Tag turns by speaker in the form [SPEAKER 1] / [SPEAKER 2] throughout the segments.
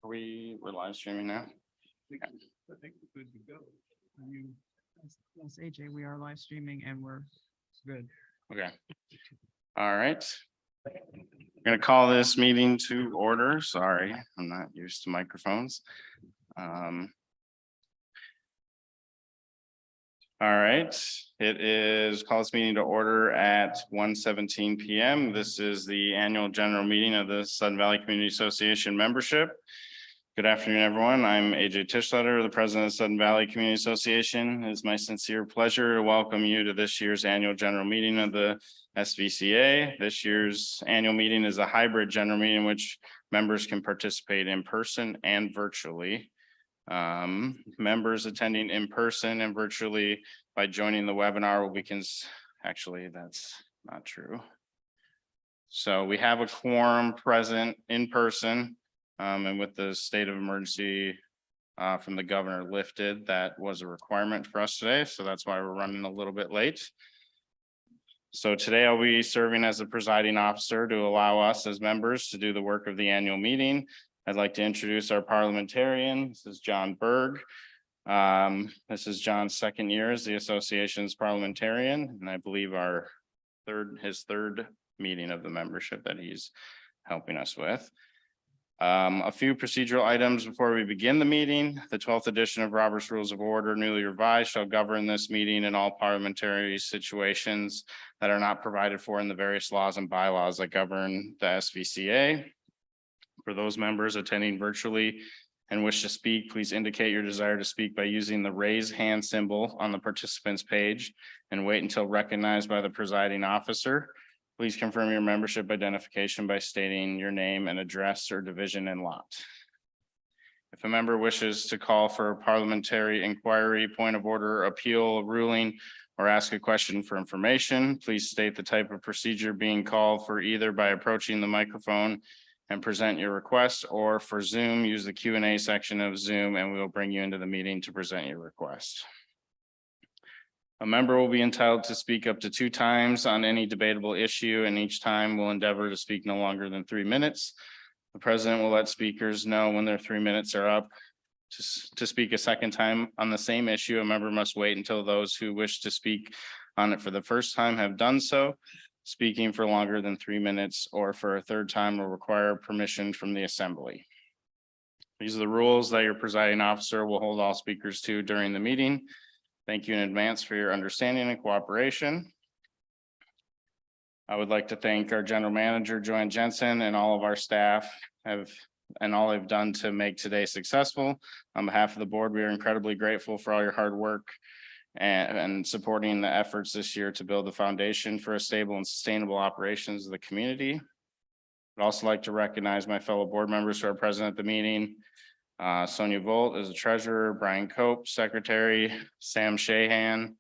[SPEAKER 1] We're live streaming now.
[SPEAKER 2] I think we're good to go. Yes, AJ, we are live streaming and we're good.
[SPEAKER 1] Okay. All right. I'm gonna call this meeting to order. Sorry, I'm not used to microphones. All right, it is call this meeting to order at 1:17 p.m. This is the annual general meeting of the Sudden Valley Community Association membership. Good afternoon, everyone. I'm AJ Tischletter, the president of the Sudden Valley Community Association. It is my sincere pleasure to welcome you to this year's annual general meeting of the SVCA. This year's annual meeting is a hybrid general meeting in which members can participate in person and virtually. Members attending in person and virtually by joining the webinar will be actually, that's not true. So we have a quorum present in person. And with the state of emergency from the governor lifted, that was a requirement for us today. So that's why we're running a little bit late. So today I'll be serving as the presiding officer to allow us as members to do the work of the annual meeting. I'd like to introduce our parliamentarian. This is John Berg. This is John's second year as the association's parliamentarian, and I believe his third meeting of the membership that he's helping us with. A few procedural items before we begin the meeting. The 12th edition of Robert's Rules of Order, newly revised, shall govern this meeting in all parliamentary situations that are not provided for in the various laws and bylaws that govern the SVCA. For those members attending virtually and wish to speak, please indicate your desire to speak by using the raise hand symbol on the participants page and wait until recognized by the presiding officer. Please confirm your membership identification by stating your name and address or division and lot. If a member wishes to call for a parliamentary inquiry, point of order, appeal, ruling, or ask a question for information, please state the type of procedure being called for, either by approaching the microphone and present your request, or for Zoom, use the Q&A section of Zoom and we will bring you into the meeting to present your request. A member will be entitled to speak up to 2 times on any debatable issue, and each time will endeavor to speak no longer than 3 minutes. The president will let speakers know when their 3 minutes are up. To speak a second time on the same issue, a member must wait until those who wish to speak on it for the first time have done so. Speaking for longer than 3 minutes or for a third time will require permission from the assembly. These are the rules that your presiding officer will hold all speakers to during the meeting. Thank you in advance for your understanding and cooperation. I would like to thank our general manager, Joanne Jensen, and all of our staff and all they've done to make today successful. On behalf of the board, we are incredibly grateful for all your hard work and supporting the efforts this year to build the foundation for a stable and sustainable operations of the community. I'd also like to recognize my fellow board members who are present at the meeting. Sonia Volt is the treasurer, Brian Cope, secretary, Sam Shahan,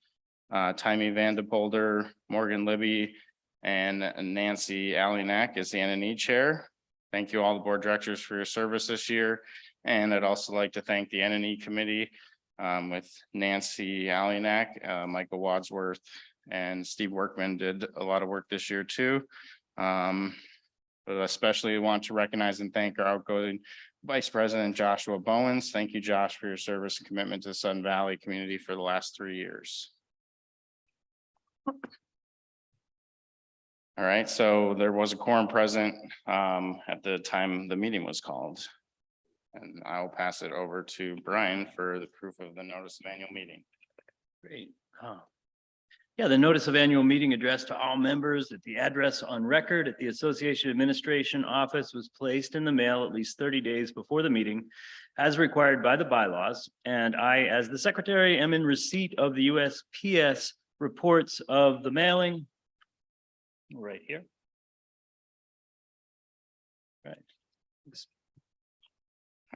[SPEAKER 1] Timmy Vandepolder, Morgan Libby, and Nancy Alienak is the NNE chair. Thank you all the board directors for your service this year. And I'd also like to thank the NNE committee with Nancy Alienak, Michael Wadsworth, and Steve Workman did a lot of work this year too. But especially want to recognize and thank our outgoing Vice President Joshua Bowens. Thank you, Josh, for your service and commitment to the Sudden Valley community for the last 3 years. All right, so there was a quorum present at the time the meeting was called. And I will pass it over to Brian for the proof of the notice of annual meeting.
[SPEAKER 3] Great. Yeah, the notice of annual meeting addressed to all members at the address on record at the Association Administration Office was placed in the mail at least 30 days before the meeting, as required by the bylaws. And I, as the secretary, am in receipt of the USPS reports of the mailing. Right here. Right.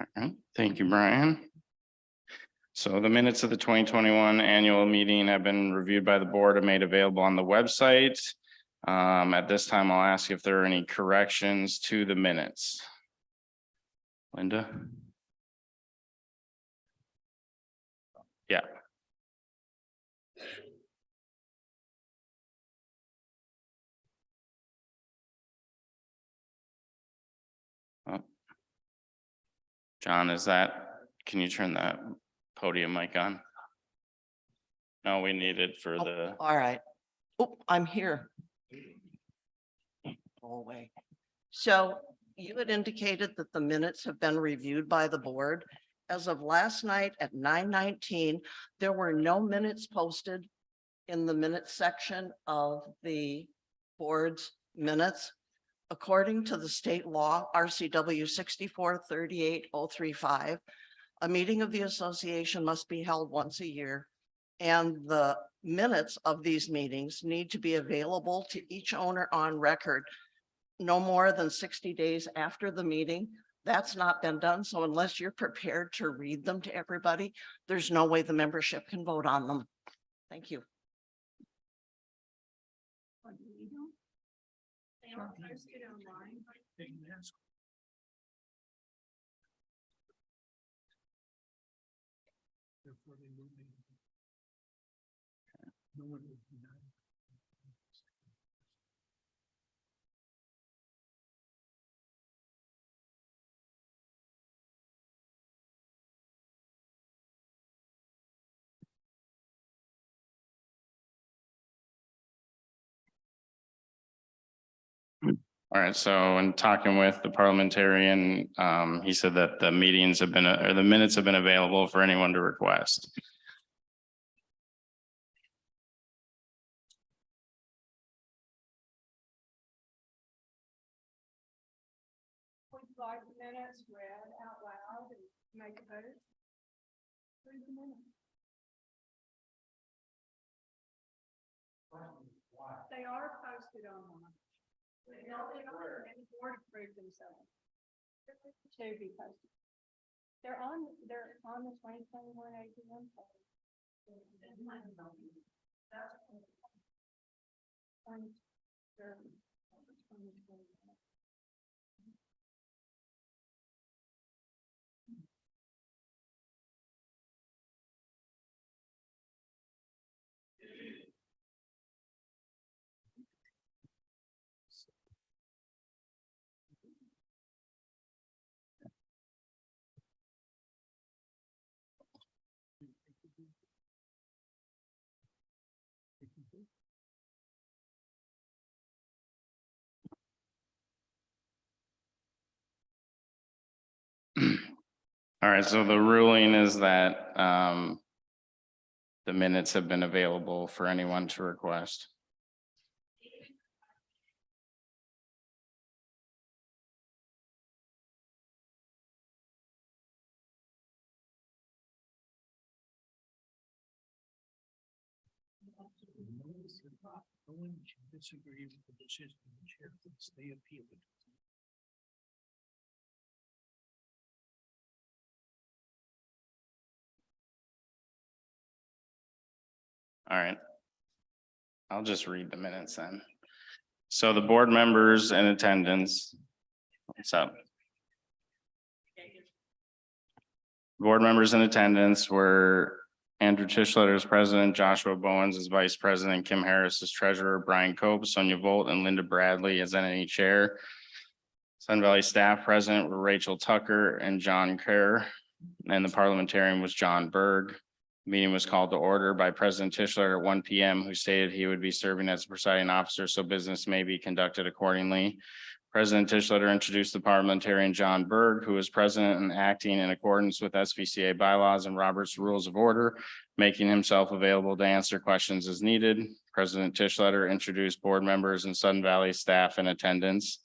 [SPEAKER 1] All right, thank you, Brian. So the minutes of the 2021 annual meeting have been reviewed by the board and made available on the website. At this time, I'll ask if there are any corrections to the minutes. Linda? Yeah. John, can you turn that podium mic on? No, we need it for the,
[SPEAKER 4] All right. Oh, I'm here. Go away. So you had indicated that the minutes have been reviewed by the board. As of last night at 9:19, there were no minutes posted in the minutes section of the board's minutes. According to the state law, RCW 6438035, a meeting of the association must be held once a year. And the minutes of these meetings need to be available to each owner on record no more than 60 days after the meeting. That's not been done. So unless you're prepared to read them to everybody, there's no way the membership can vote on them. Thank you.
[SPEAKER 1] all right, so in talking with the parliamentarian, he said that the meetings have been, or the minutes have been available for anyone to request.
[SPEAKER 5] Would you like the minutes read out loud and make a vote? Read the minutes. They are posted online. They are, and the board approved themselves. To be posted. They're on the 2021 AGM.
[SPEAKER 1] All right, so the ruling is that the minutes have been available for anyone to request.
[SPEAKER 6] No one should disagree with the decision of the chair, they appeal it.
[SPEAKER 1] All right. I'll just read the minutes then. So the board members in attendance. What's up? Board members in attendance were Andrew Tischler as president, Joshua Bowens as vice president, Kim Harris as treasurer, Brian Cope, Sonia Volt, and Linda Bradley as entity chair. Sun Valley staff present were Rachel Tucker and John Kerr, and the parliamentarian was John Berg. Meeting was called to order by President Tischler at 1 p.m., who stated he would be serving as presiding officer, so business may be conducted accordingly. President Tischler introduced the parliamentarian John Berg, who is president and acting in accordance with SVCA bylaws and Robert's Rules of Order, making himself available to answer questions as needed. President Tischler introduced board members and Sun Valley staff in attendance.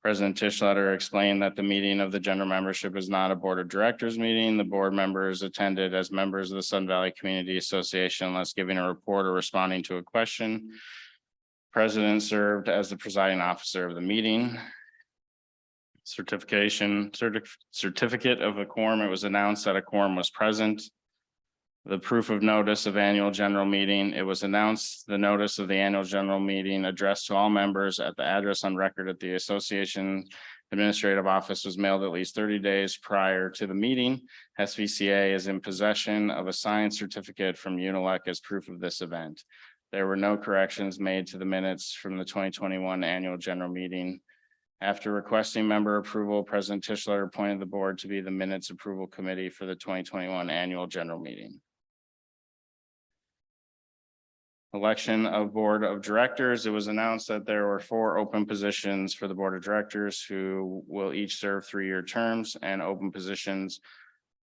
[SPEAKER 1] President Tischler explained that the meeting of the general membership is not a board of directors meeting. The board members attended as members of the Sun Valley Community Association unless giving a report or responding to a question. President served as the presiding officer of the meeting. Certificate of a quorum. It was announced that a quorum was present. The proof of notice of annual general meeting. It was announced the notice of the annual general meeting addressed to all members at the address on record at the association administrative office was mailed at least 30 days prior to the meeting. SVCA is in possession of a signed certificate from Unilec as proof of this event. There were no corrections made to the minutes from the 2021 annual general meeting. After requesting member approval, President Tischler appointed the board to be the minutes approval committee for the 2021 annual general meeting. Election of board of directors. It was announced that there were 4 open positions for the board of directors who will each serve 3-year terms, and open positions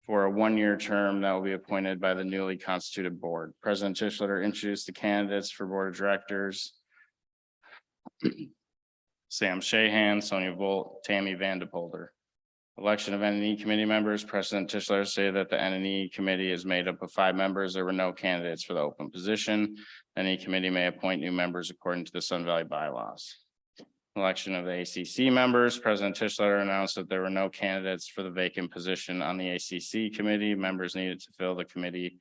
[SPEAKER 1] for a 1-year term that will be appointed by the newly constituted board. President Tischler introduced the candidates for board of directors. Sam Shahan, Sonia Volt, Tammy Vandepolder. Election of N&E committee members. President Tischler stated that the N&E committee is made up of 5 members. There were no candidates for the open position. Any committee may appoint new members according to the Sun Valley bylaws. Election of the ACC members. President Tischler announced that there were no candidates for the vacant position on the ACC committee. Members needed to fill the committee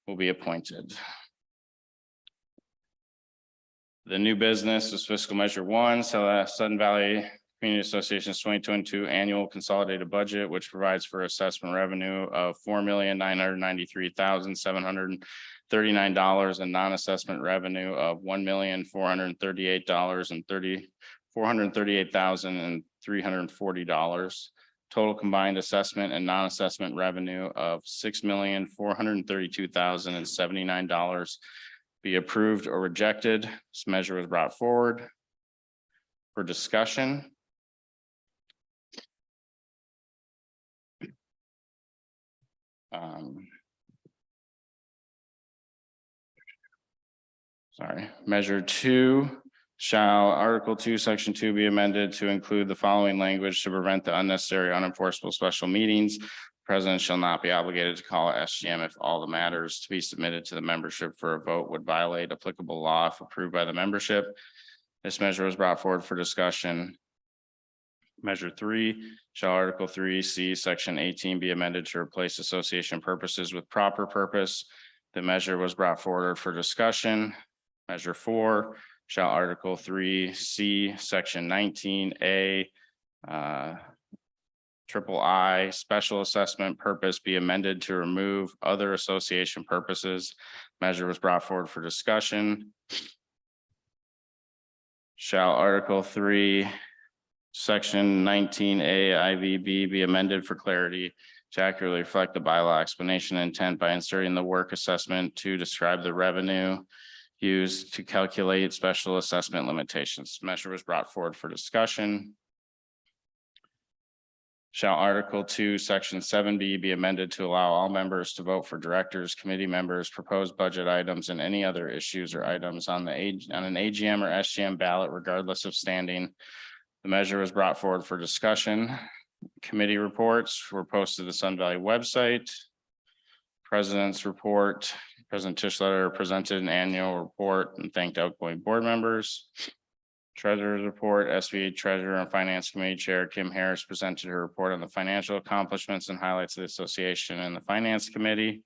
[SPEAKER 1] will be appointed. The new business is fiscal measure 1, so Sun Valley Community Association's 2022 annual consolidated budget, which provides for assessment revenue of $4,993,739 and non-assessment revenue of $1,438,340. Total combined assessment and non-assessment revenue of $6,432,079 be approved or rejected. This measure was brought forward for discussion. Measure 2, shall Article 2, Section 2 be amended to include the following language to prevent the unnecessary unenforceable special meetings. President shall not be obligated to call a SGM if all the matters to be submitted to the membership for a vote would violate applicable law if approved by the membership. This measure was brought forward for discussion. Measure 3, shall Article 3C, Section 18 be amended to replace association purposes with proper purpose. The measure was brought forward for discussion. Measure 4, shall Article 3C, Section 19A, III, special assessment purpose be amended to remove other association purposes. Measure was brought forward for discussion. Shall Article 3, Section 19A IVB be amended for clarity to accurately reflect the bylaw explanation intent by inserting the work assessment to describe the revenue used to calculate special assessment limitations. Measure was brought forward for discussion. Shall Article 2, Section 7B be amended to allow all members to vote for directors, committee members, proposed budget items, and any other issues or items on an AGM or SGM ballot, regardless of standing. The measure was brought forward for discussion. Committee reports were posted to the Sun Valley website. President's report. President Tischler presented an annual report and thanked outgoing board members. Treasurer's report. SVA Treasurer and Finance Committee Chair Kim Harris presented her report on the financial accomplishments and highlights of the association and the Finance Committee.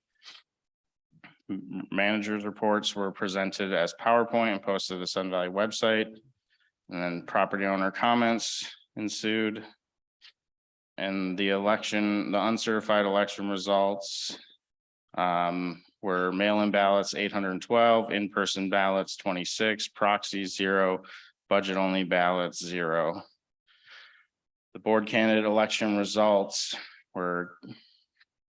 [SPEAKER 1] Managers' reports were presented as PowerPoint and posted to the Sun Valley website. And then property owner comments ensued. And the uncertified election results were mail-in ballots 812, in-person ballots 26, proxies 0, budget only ballots 0. The board candidate election results were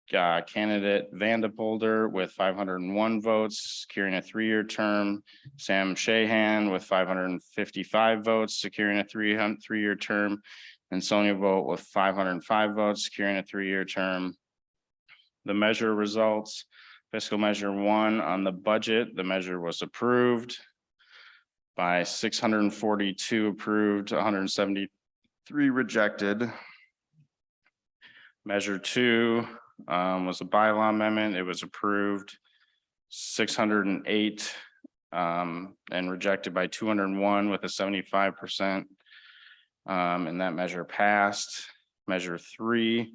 [SPEAKER 1] candidate Vandepolder with 501 votes, securing a 3-year term. Sam Shahan with 555 votes, securing a 3-year term. And Sonia Volt with 505 votes, securing a 3-year term. The measure results, fiscal measure 1 on the budget, the measure was approved by 642 approved, 173 rejected. Measure 2 was a bylaw amendment. It was approved 608 and rejected by 201 with a 75%. And that measure passed. Measure 3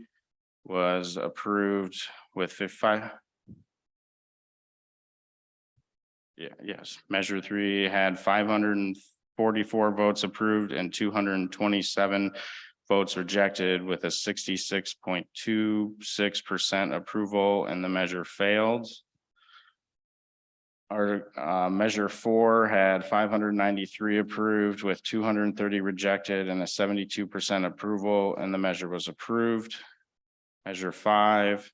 [SPEAKER 1] was approved with 55. Yes. Measure 3 had 544 votes approved and 227 votes rejected with a 66.26% approval, and the measure failed. Our measure 4 had 593 approved with 230 rejected and a 72% approval, and the measure was approved. Measure 5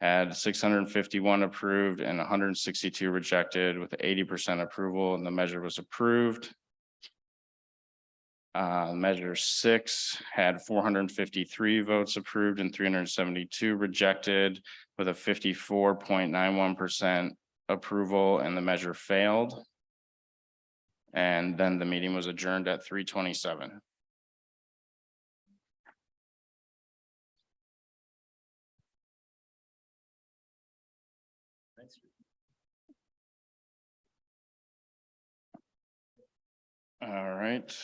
[SPEAKER 1] had 651 approved and 162 rejected with 80% approval, and the measure was approved. Measure 6 had 453 votes approved and 372 rejected with a 54.91% approval, and the measure failed. And then the meeting was adjourned at 3:27. All right.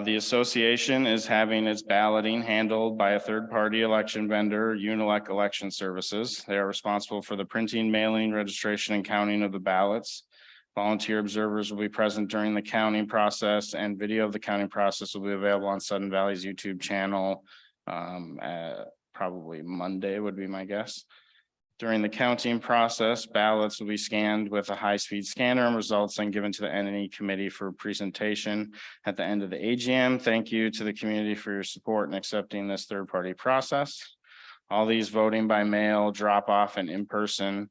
[SPEAKER 1] The association is having its balloting handled by a third-party election vendor, Unilec Election Services. They are responsible for the printing, mailing, registration, and counting of the ballots. Volunteer observers will be present during the counting process, and video of the counting process will be available on Sudden Valley's YouTube channel. Probably Monday would be my guess. During the counting process, ballots will be scanned with a high-speed scanner and results then given to the N&E committee for presentation at the end of the AGM. Thank you to the community for your support in accepting this third-party process. All these voting by mail, drop-off, and in-person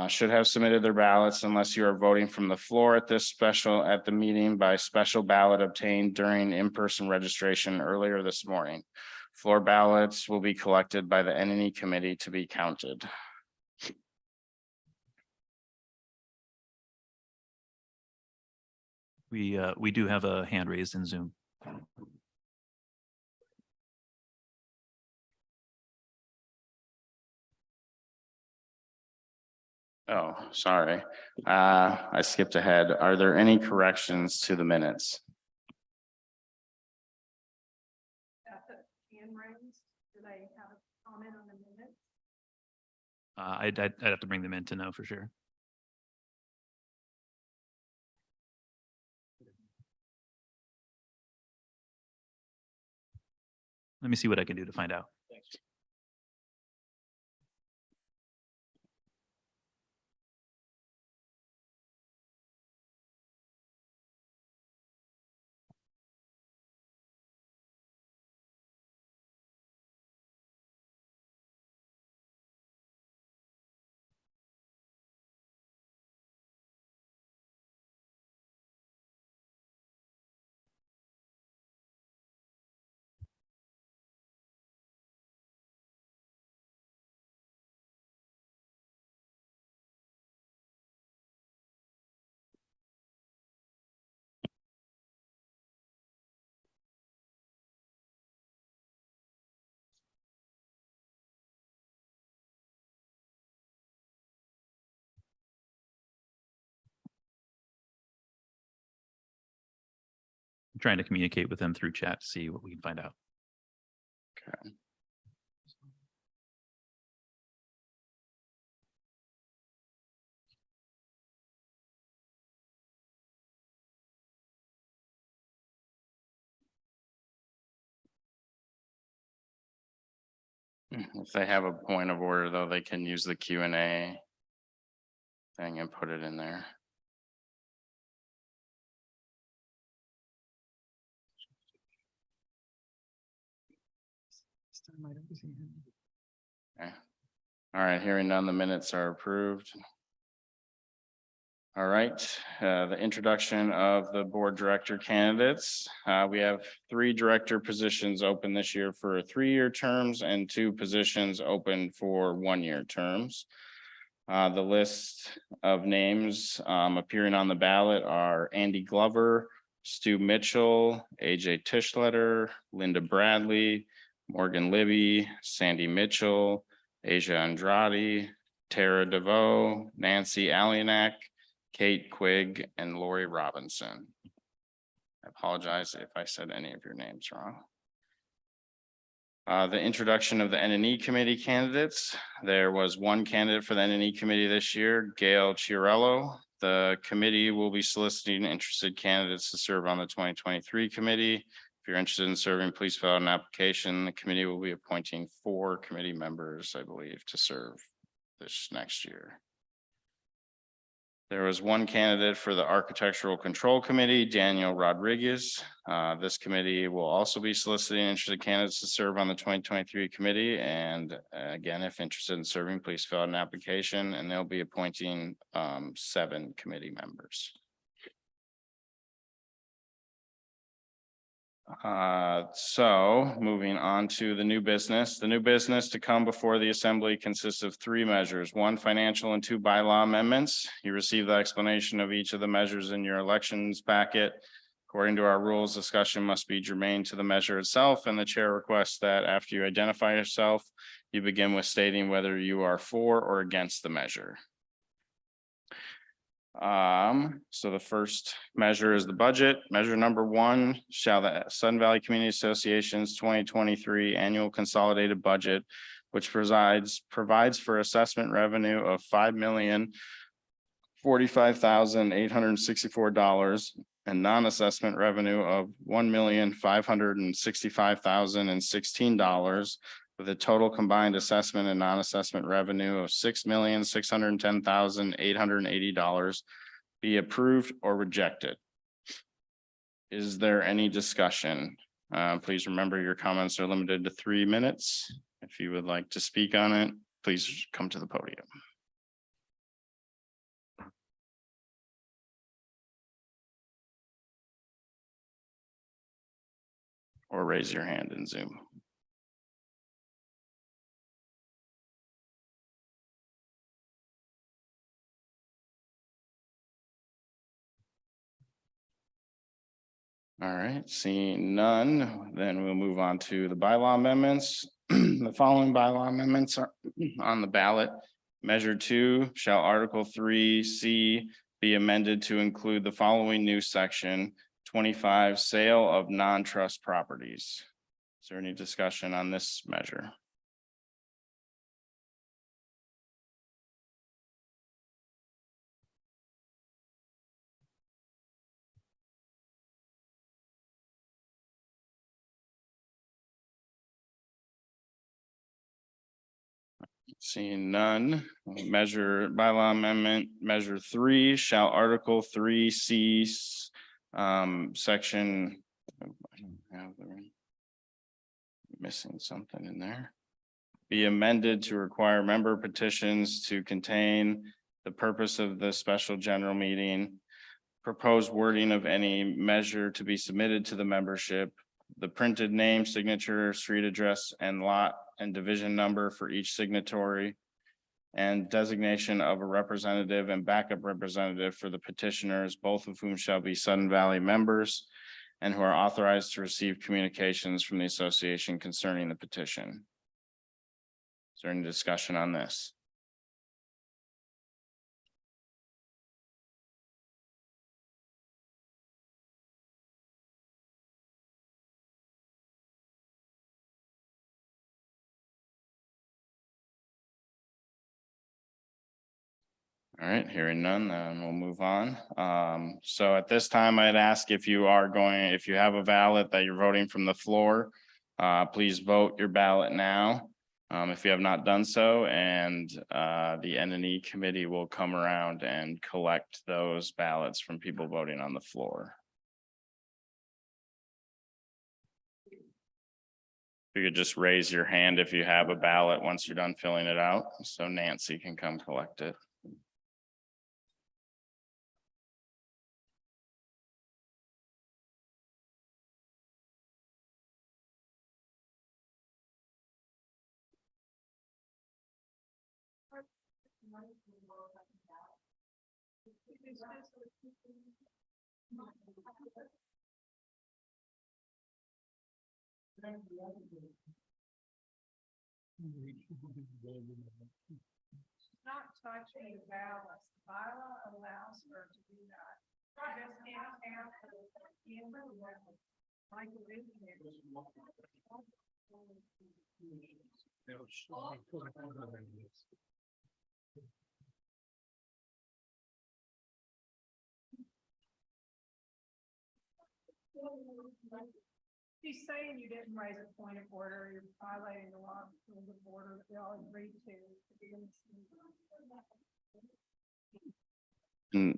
[SPEAKER 1] should have submitted their ballots unless you are voting from the floor at the meeting by special ballot obtained during in-person registration earlier this morning. Floor ballots will be collected by the N&E committee to be counted.
[SPEAKER 7] We do have a hand raised in Zoom.
[SPEAKER 1] Oh, sorry. I skipped ahead. Are there any corrections to the minutes?
[SPEAKER 5] Hand raised, did I have a comment on the minutes?
[SPEAKER 7] I'd have to bring them in to know for sure. Let me see what I can do to find out.
[SPEAKER 1] Thanks.
[SPEAKER 7] I'm trying to communicate with them through chat to see what we can find out.
[SPEAKER 1] Okay. If they have a point of order, though, they can use the Q&A thing and put it in there.
[SPEAKER 2] This time I don't see him.
[SPEAKER 1] Okay. All right, hearing none, the minutes are approved. All right, the introduction of the board director candidates. We have 3 director positions open this year for 3-year terms and 2 positions open for 1-year terms. The list of names appearing on the ballot are Andy Glover, Stu Mitchell, AJ Tischletter, Linda Bradley, Morgan Libby, Sandy Mitchell, Asia Andrade, Tara DeVoe, Nancy Alienak, Kate Quigg, and Lori Robinson. I apologize if I said any of your names wrong. The introduction of the N&E committee candidates. There was 1 candidate for the N&E committee this year, Gail Chiarello. The committee will be soliciting interested candidates to serve on the 2023 committee. If you're interested in serving, please fill out an application. The committee will be appointing 4 committee members, I believe, to serve this next year. There was 1 candidate for the Architectural Control Committee, Daniel Rodriguez. This committee will also be soliciting interested candidates to serve on the 2023 committee. And again, if interested in serving, please fill out an application, and they'll be appointing 7 committee members. So moving on to the new business. The new business to come before the assembly consists of 3 measures, 1 financial and 2 bylaw amendments. You received the explanation of each of the measures in your elections packet. According to our rules, discussion must be germane to the measure itself, and the chair requests that after you identify yourself, you begin with stating whether you are for or against the measure. So the first measure is the budget. Measure number 1, shall the Sun Valley Community Association's 2023 annual consolidated budget, which provides for assessment revenue of $5,045,864 and non-assessment revenue of $1,565,016, with a total combined assessment and non-assessment revenue of $6,610,880 be approved or rejected. Is there any discussion? Please remember your comments are limited to 3 minutes. If you would like to speak on it, please come to the podium. Or raise your hand in Zoom. All right, seeing none, then we'll move on to the bylaw amendments. The following bylaw amendments are on the ballot. Measure 2, shall Article 3C be amended to include the following new section, 25, sale of non-trust properties. Is there any discussion on this measure? Seeing none, measure bylaw amendment, measure 3, shall Article 3C, section. I don't have missing something in there. Be amended to require member petitions to contain the purpose of the special general meeting, proposed wording of any measure to be submitted to the membership, the printed name, signature, street address, and lot and division number for each signatory, and designation of a representative and backup representative for the petitioners, both of whom shall be Sun Valley members and who are authorized to receive communications from the association concerning the petition. Is there any discussion on this? All right, hearing none, then we'll move on. So at this time, I'd ask if you have a ballot that you're voting from the floor, please vote your ballot now. If you have not done so, and the N&E committee will come around and collect those ballots from people voting on the floor. If you could just raise your hand if you have a ballot once you're done filling it out, so Nancy can come collect it.
[SPEAKER 5] Not touching ballots. The bylaw allows her to do that. Just can't have like it is here. She's saying you didn't raise a point of order, you're violating the law of the order that we all agreed to.
[SPEAKER 1] And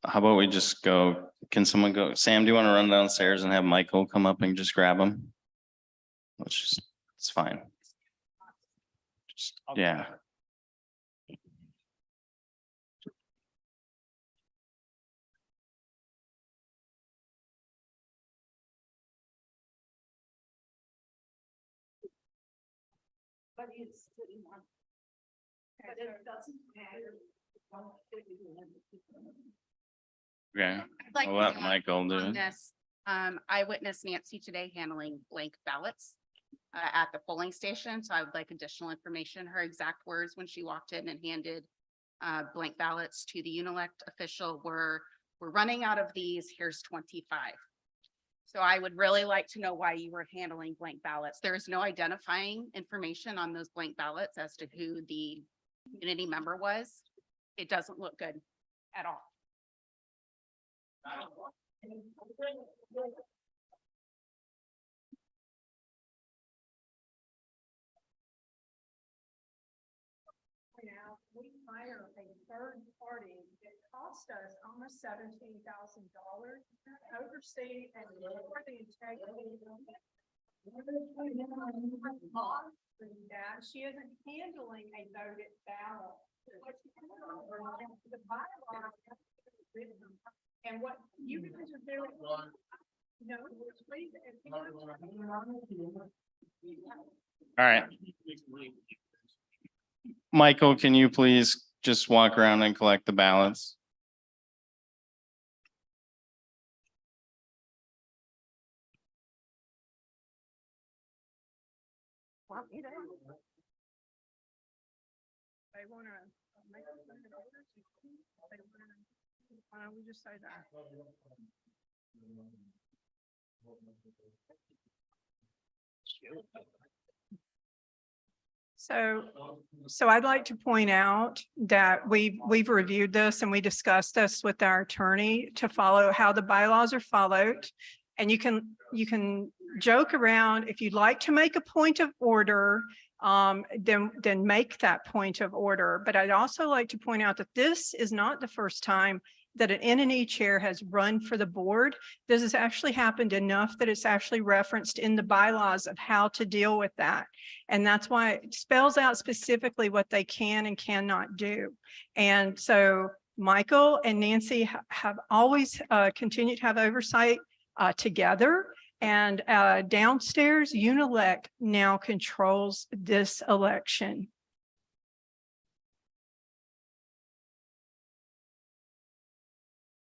[SPEAKER 1] how about we just go, can someone go, Sam, do you want to run downstairs and have Michael come up and just grab him? Let's just, it's fine. Just, yeah.
[SPEAKER 5] But it's. But it doesn't matter.
[SPEAKER 1] Okay,
[SPEAKER 8] I'd like
[SPEAKER 1] I'll
[SPEAKER 8] to
[SPEAKER 1] let
[SPEAKER 8] add
[SPEAKER 1] Michael do
[SPEAKER 8] on
[SPEAKER 1] it.
[SPEAKER 8] this. I witnessed Nancy today handling blank ballots at the polling station, so I would like additional information. Her exact words when she walked in and handed blank ballots to the Unelect official were, "We're running out of these, here's 25. So I would really like to know why you were handling blank ballots. There is no identifying information on those blank ballots as to who the community member was. It doesn't look good at all.
[SPEAKER 5] Now, we hire a third party that cost us almost $17,000 to oversee and for the integrity. That she isn't handling a voted ballot. The bylaws have to be written. And what you guys are doing. No, please.
[SPEAKER 1] All right. Michael, can you please just walk around and collect the ballots?
[SPEAKER 5] They wanna make a second order. They wanna, why don't we just say that? So I'd like to point out that we've reviewed this and we discussed this with our attorney to follow how the bylaws are followed. And you can joke around if you'd like to make a point of order, then make that point of order. But I'd also like to point out that this is not the first time that an N&E chair has run for the board. This has actually happened enough that it's actually referenced in the bylaws of how to deal with that. And that's why it spells out specifically what they can and cannot do. And so Michael and Nancy have always continued to have oversight together. And downstairs, Unelect now controls this election.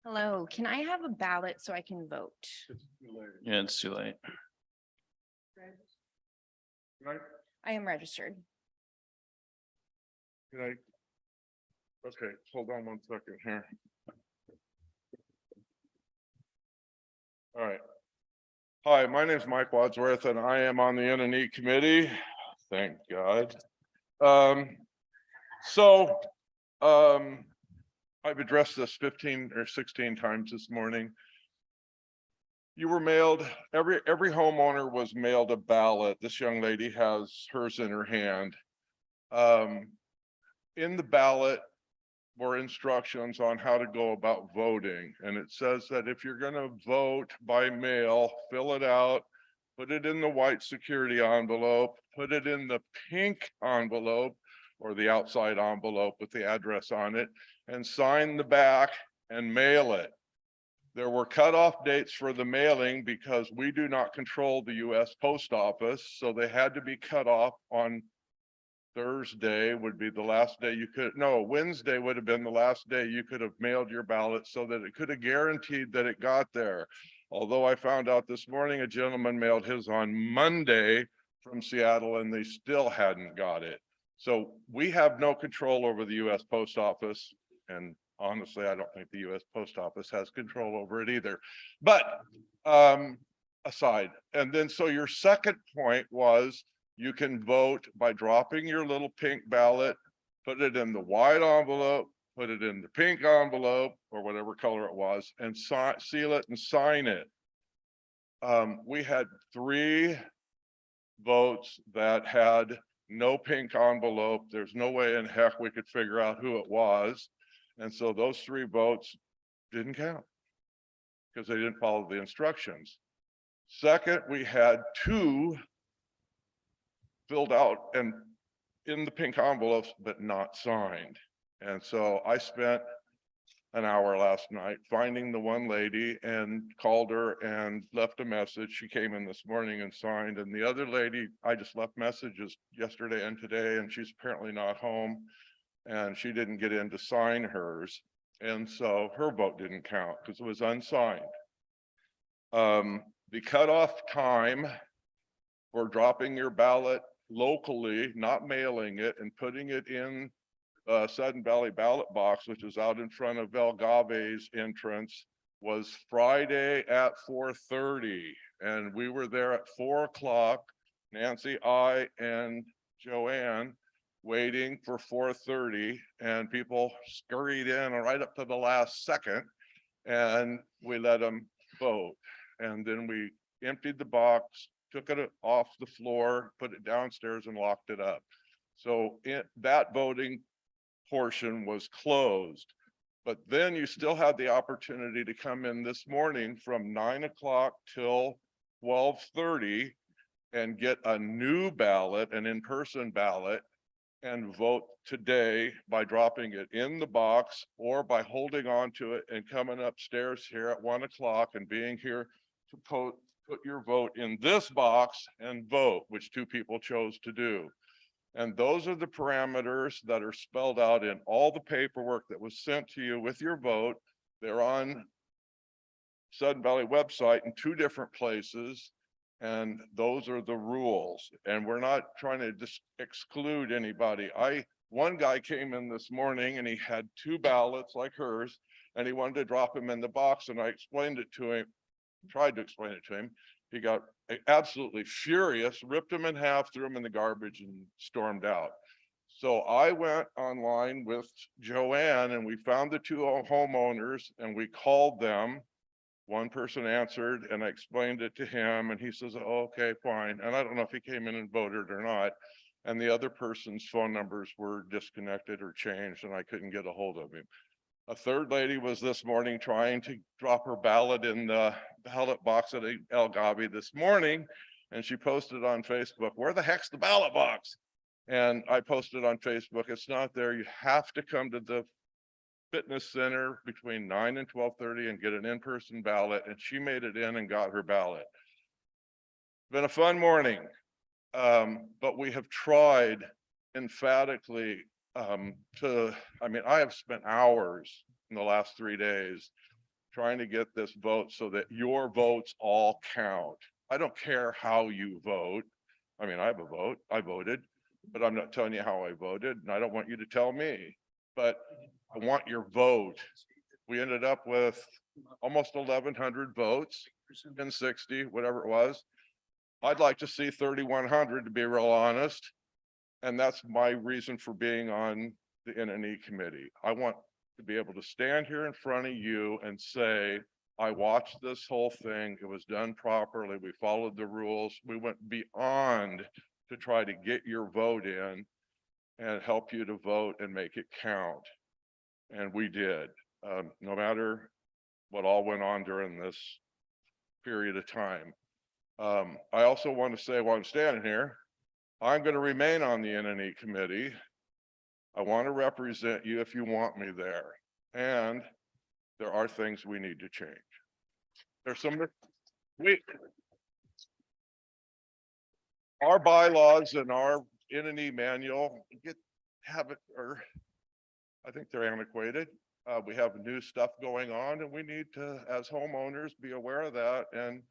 [SPEAKER 9] Hello, can I have a ballot so I can vote?
[SPEAKER 1] Yeah, it's too late.
[SPEAKER 9] I am registered.
[SPEAKER 10] Okay, hold on one second here. All right. Hi, my name is Mike Wadsworth and I am on the N&E committee. Thank God. I've addressed this 15 or 16 times this morning. You were mailed, every homeowner was mailed a ballot. This young lady has hers in her hand. In the ballot were instructions on how to go about voting. And it says that if you're gonna vote by mail, fill it out, put it in the white security envelope, put it in the pink envelope or the outside envelope with the address on it, and sign the back and mail it. There were cutoff dates for the mailing because we do not control the US Post Office. So they had to be cut off on Thursday would be the last day you could, no, Wednesday would have been the last day you could have mailed your ballot so that it could have guaranteed that it got there. Although I found out this morning, a gentleman mailed his on Monday from Seattle and they still hadn't got it. So we have no control over the US Post Office. And honestly, I don't think the US Post Office has control over it either. But aside, and then so your second point was you can vote by dropping your little pink ballot, put it in the white envelope, put it in the pink envelope or whatever color it was, and seal it and sign it. We had 3 votes that had no pink envelope. There's no way in heck we could figure out who it was. And so those 3 votes didn't count because they didn't follow the instructions. Second, we had 2 filled out and in the pink envelopes, but not signed. And so I spent an hour last night finding the one lady and called her and left a message. She came in this morning and signed, and the other lady, I just left messages yesterday and today, and she's apparently not home and she didn't get in to sign hers. And so her vote didn't count because it was unsigned. The cutoff time for dropping your ballot locally, not mailing it and putting it in Sudden Valley ballot box, which is out in front of Gave's entrance, was Friday at 4:30. And we were there at 4 o'clock, Nancy, I, and Joanne, waiting for 4:30, and people scurried in right up to the last second, and we let them vote. And then we emptied the box, took it off the floor, put it downstairs and locked it up. So that voting portion was closed. But then you still had the opportunity to come in this morning from 9 o'clock till 12:30 and get a new ballot, an in-person ballot, and vote today by dropping it in the box or by holding on to it and coming upstairs here at 1 o'clock and being here to put your vote in this box and vote, which 2 people chose to do. And those are the parameters that are spelled out in all the paperwork that was sent to you with your vote. They're on Sudden Valley website in 2 different places. And those are the rules. And we're not trying to exclude anybody. One guy came in this morning and he had 2 ballots like hers, and he wanted to drop them in the box. And I explained it to him, tried to explain it to him. He got absolutely furious, ripped them in half, threw them in the garbage and stormed out. So I went online with Joanne and we found the 2 homeowners and we called them. One person answered and I explained it to him and he says, oh, okay, fine. And I don't know if he came in and voted or not. And the other person's phone numbers were disconnected or changed and I couldn't get a hold of him. A third lady was this morning trying to drop her ballot in the ballot box at El Gavi this morning. And she posted on Facebook, where the heck's the ballot box? And I posted on Facebook, it's not there. You have to come to the fitness center between 9 and 12:30 and get an in-person ballot. And she made it in and got her ballot. Been a fun morning, but we have tried emphatically I have spent hours in the last 3 days trying to get this vote so that your votes all count. I don't care how you vote. I mean, I have a vote, I voted, but I'm not telling you how I voted and I don't want you to tell me, but I want your vote. We ended up with almost 1,100 votes, 1060, whatever it was. I'd like to see 3,100 to be real honest. And that's my reason for being on the NNE committee. I want to be able to stand here in front of you and say, I watched this whole thing. It was done properly. We followed the rules. We went beyond to try to get your vote in and help you to vote and make it count. And we did, no matter what all went on during this period of time. I also want to say while I'm standing here, I'm going to remain on the NNE committee. I want to represent you if you want me there. And there are things we need to change. There's our bylaws and our NNE manual I think they're antiquated. We have new stuff going on and we need to, as homeowners, be aware of that and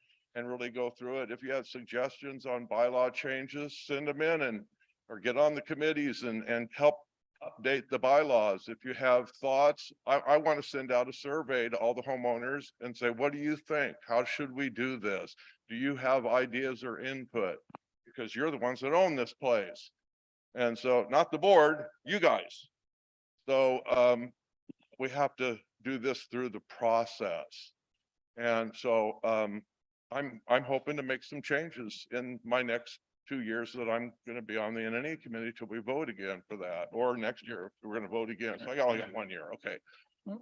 [SPEAKER 10] really go through it. If you have suggestions on bylaw changes, send them in or get on the committees and help update the bylaws. If you have thoughts, I want to send out a survey to all the homeowners and say, what do you think? How should we do this? Do you have ideas or input? Because you're the ones that own this place. And so not the board, you guys. So we have to do this through the process. And so I'm hoping to make some changes in my next 2 years that I'm gonna be on the NNE committee till we vote again for that, or next year, if we're gonna vote again. So I only got 1 year, okay.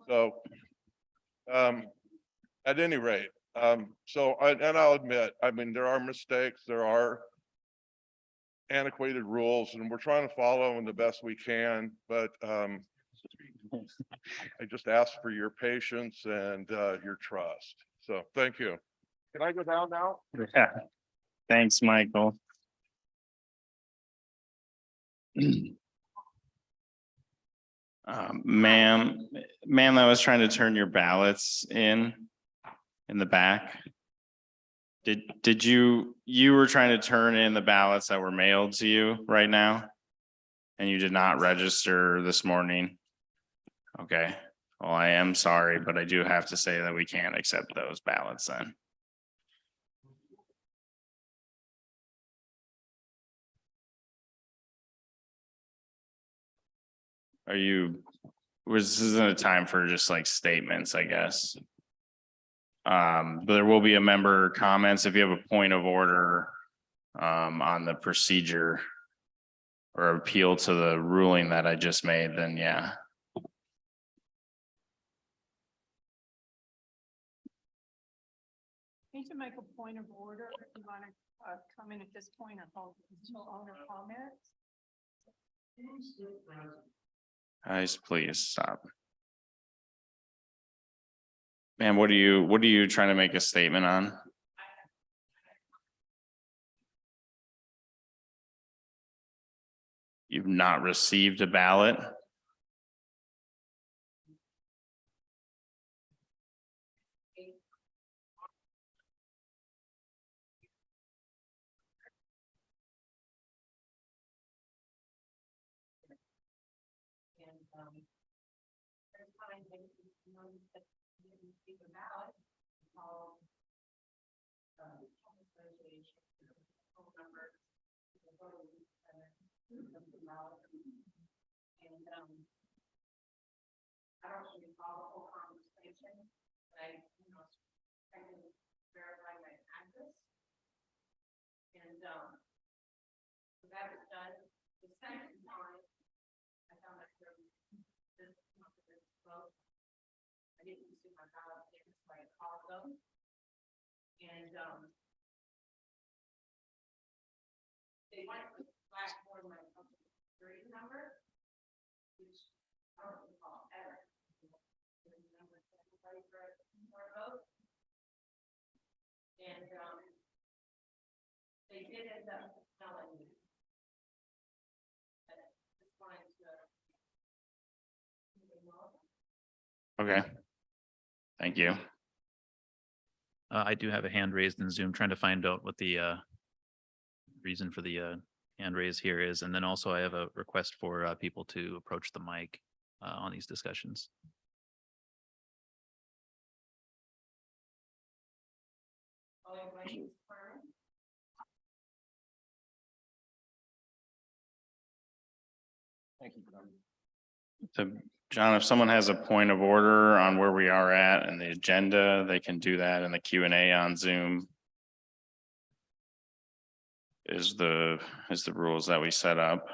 [SPEAKER 10] So, at any rate, and I'll admit, I mean, there are mistakes, there are antiquated rules, and we're trying to follow them the best we can, but, I just ask for your patience and, your trust. So, thank you. Can I go down now?
[SPEAKER 1] Yeah. Thanks, Michael. Ma'am, I was trying to turn your ballots in the back. Did you were trying to turn in the ballots that were mailed to you right now? And you did not register this morning? Okay, well, I am sorry, but I do have to say that we can't accept those ballots then. This isn't a time for just like statements, I guess. But there will be a member comments if you have a point of order on the procedure or appeal to the ruling that I just made, then yeah.
[SPEAKER 5] Need to make a point of order if you want to come in at this point or hold until owner comments.
[SPEAKER 1] Guys, please stop. Man, what are you trying to make a statement on? You've not received a ballot?
[SPEAKER 8] I don't really follow the whole conversation, but I can verify my address. And, so that was done. The second time, I found that there was this vote. I didn't receive my ballot paper, so I called them. And, they went with last for my social security number, which I don't recall ever. And they did end up telling me that this line to
[SPEAKER 1] Okay. Thank you.
[SPEAKER 7] I do have a hand raised in Zoom, trying to find out what the reason for the hand raise here is. And then also I have a request for people to approach the mic on these discussions.
[SPEAKER 3] Thank you.
[SPEAKER 1] So, John, if someone has a point of order on where we are at and the agenda, they can do that in the Q&A on Zoom. Is the rules that we set up.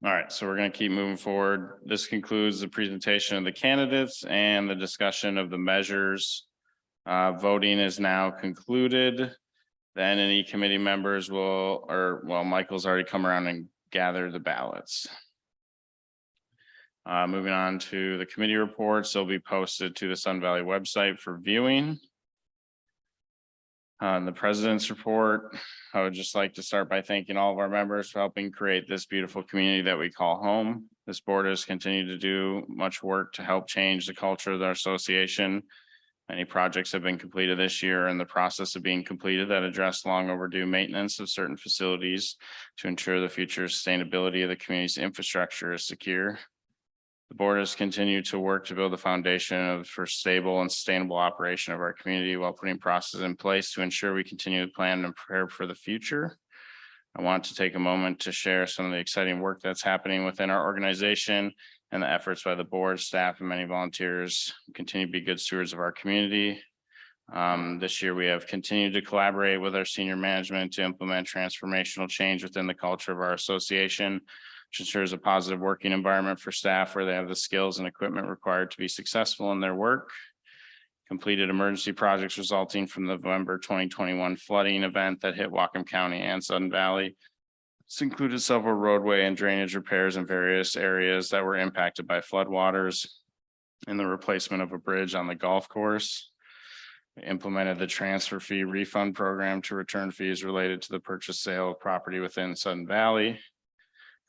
[SPEAKER 1] All right, so we're going to keep moving forward. This concludes the presentation of the candidates and the discussion of the measures. Voting is now concluded. Then any committee members Michael's already come around and gathered the ballots. Moving on to the committee reports, they'll be posted to the Sun Valley website for viewing. On the president's report, I would just like to start by thanking all of our members for helping create this beautiful community that we call home. This board has continued to do much work to help change the culture of our association. Many projects have been completed this year in the process of being completed that address long overdue maintenance of certain facilities to ensure the future sustainability of the community's infrastructure is secure. The board has continued to work to build the foundation for stable and sustainable operation of our community while putting processes in place to ensure we continue to plan and prepare for the future. I want to take a moment to share some of the exciting work that's happening within our organization and the efforts by the board, staff, and many volunteers who continue to be good stewards of our community. This year, we have continued to collaborate with our senior management to implement transformational change within the culture of our association, which ensures a positive working environment for staff where they have the skills and equipment required to be successful in their work. Completed emergency projects resulting from the November 2021 flooding event that hit Whatcom County and Sudden Valley. This included several roadway and drainage repairs in various areas that were impacted by floodwaters and the replacement of a bridge on the golf course. We implemented the transfer fee refund program to return fees related to the purchase sale of property within Sudden Valley.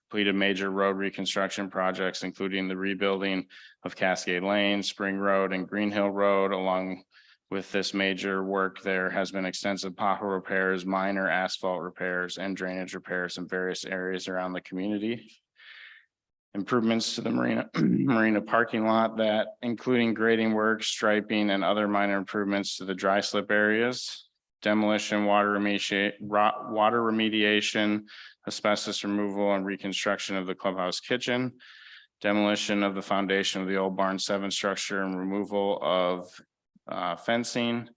[SPEAKER 1] Completed major road reconstruction projects, including the rebuilding of Cascade Lane, Spring Road, and Green Hill Road. Along with this major work, there has been extensive pothole repairs, minor asphalt repairs, and drainage repairs in various areas around the community. Improvements to the marina parking lot, that including grading work, striping, and other minor improvements to the dry slip areas. Demolition, water remediation, asbestos removal and reconstruction of the clubhouse kitchen. Demolition of the foundation of the old barn 7 structure and removal of fencing,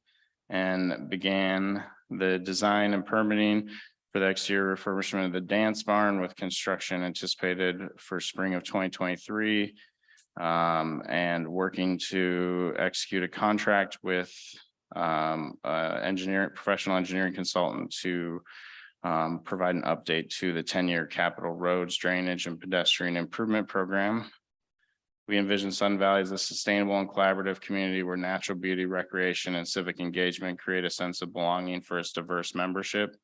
[SPEAKER 1] and began the design and permitting for the exterior refurbishment of the dance barn, with construction anticipated for spring of 2023, and working to execute a contract with professional engineering consultant to provide an update to the 10-year capital roads, drainage, and pedestrian improvement program. We envision Sun Valley as a sustainable and collaborative community where natural beauty, recreation, and civic engagement create a sense of belonging for its diverse membership.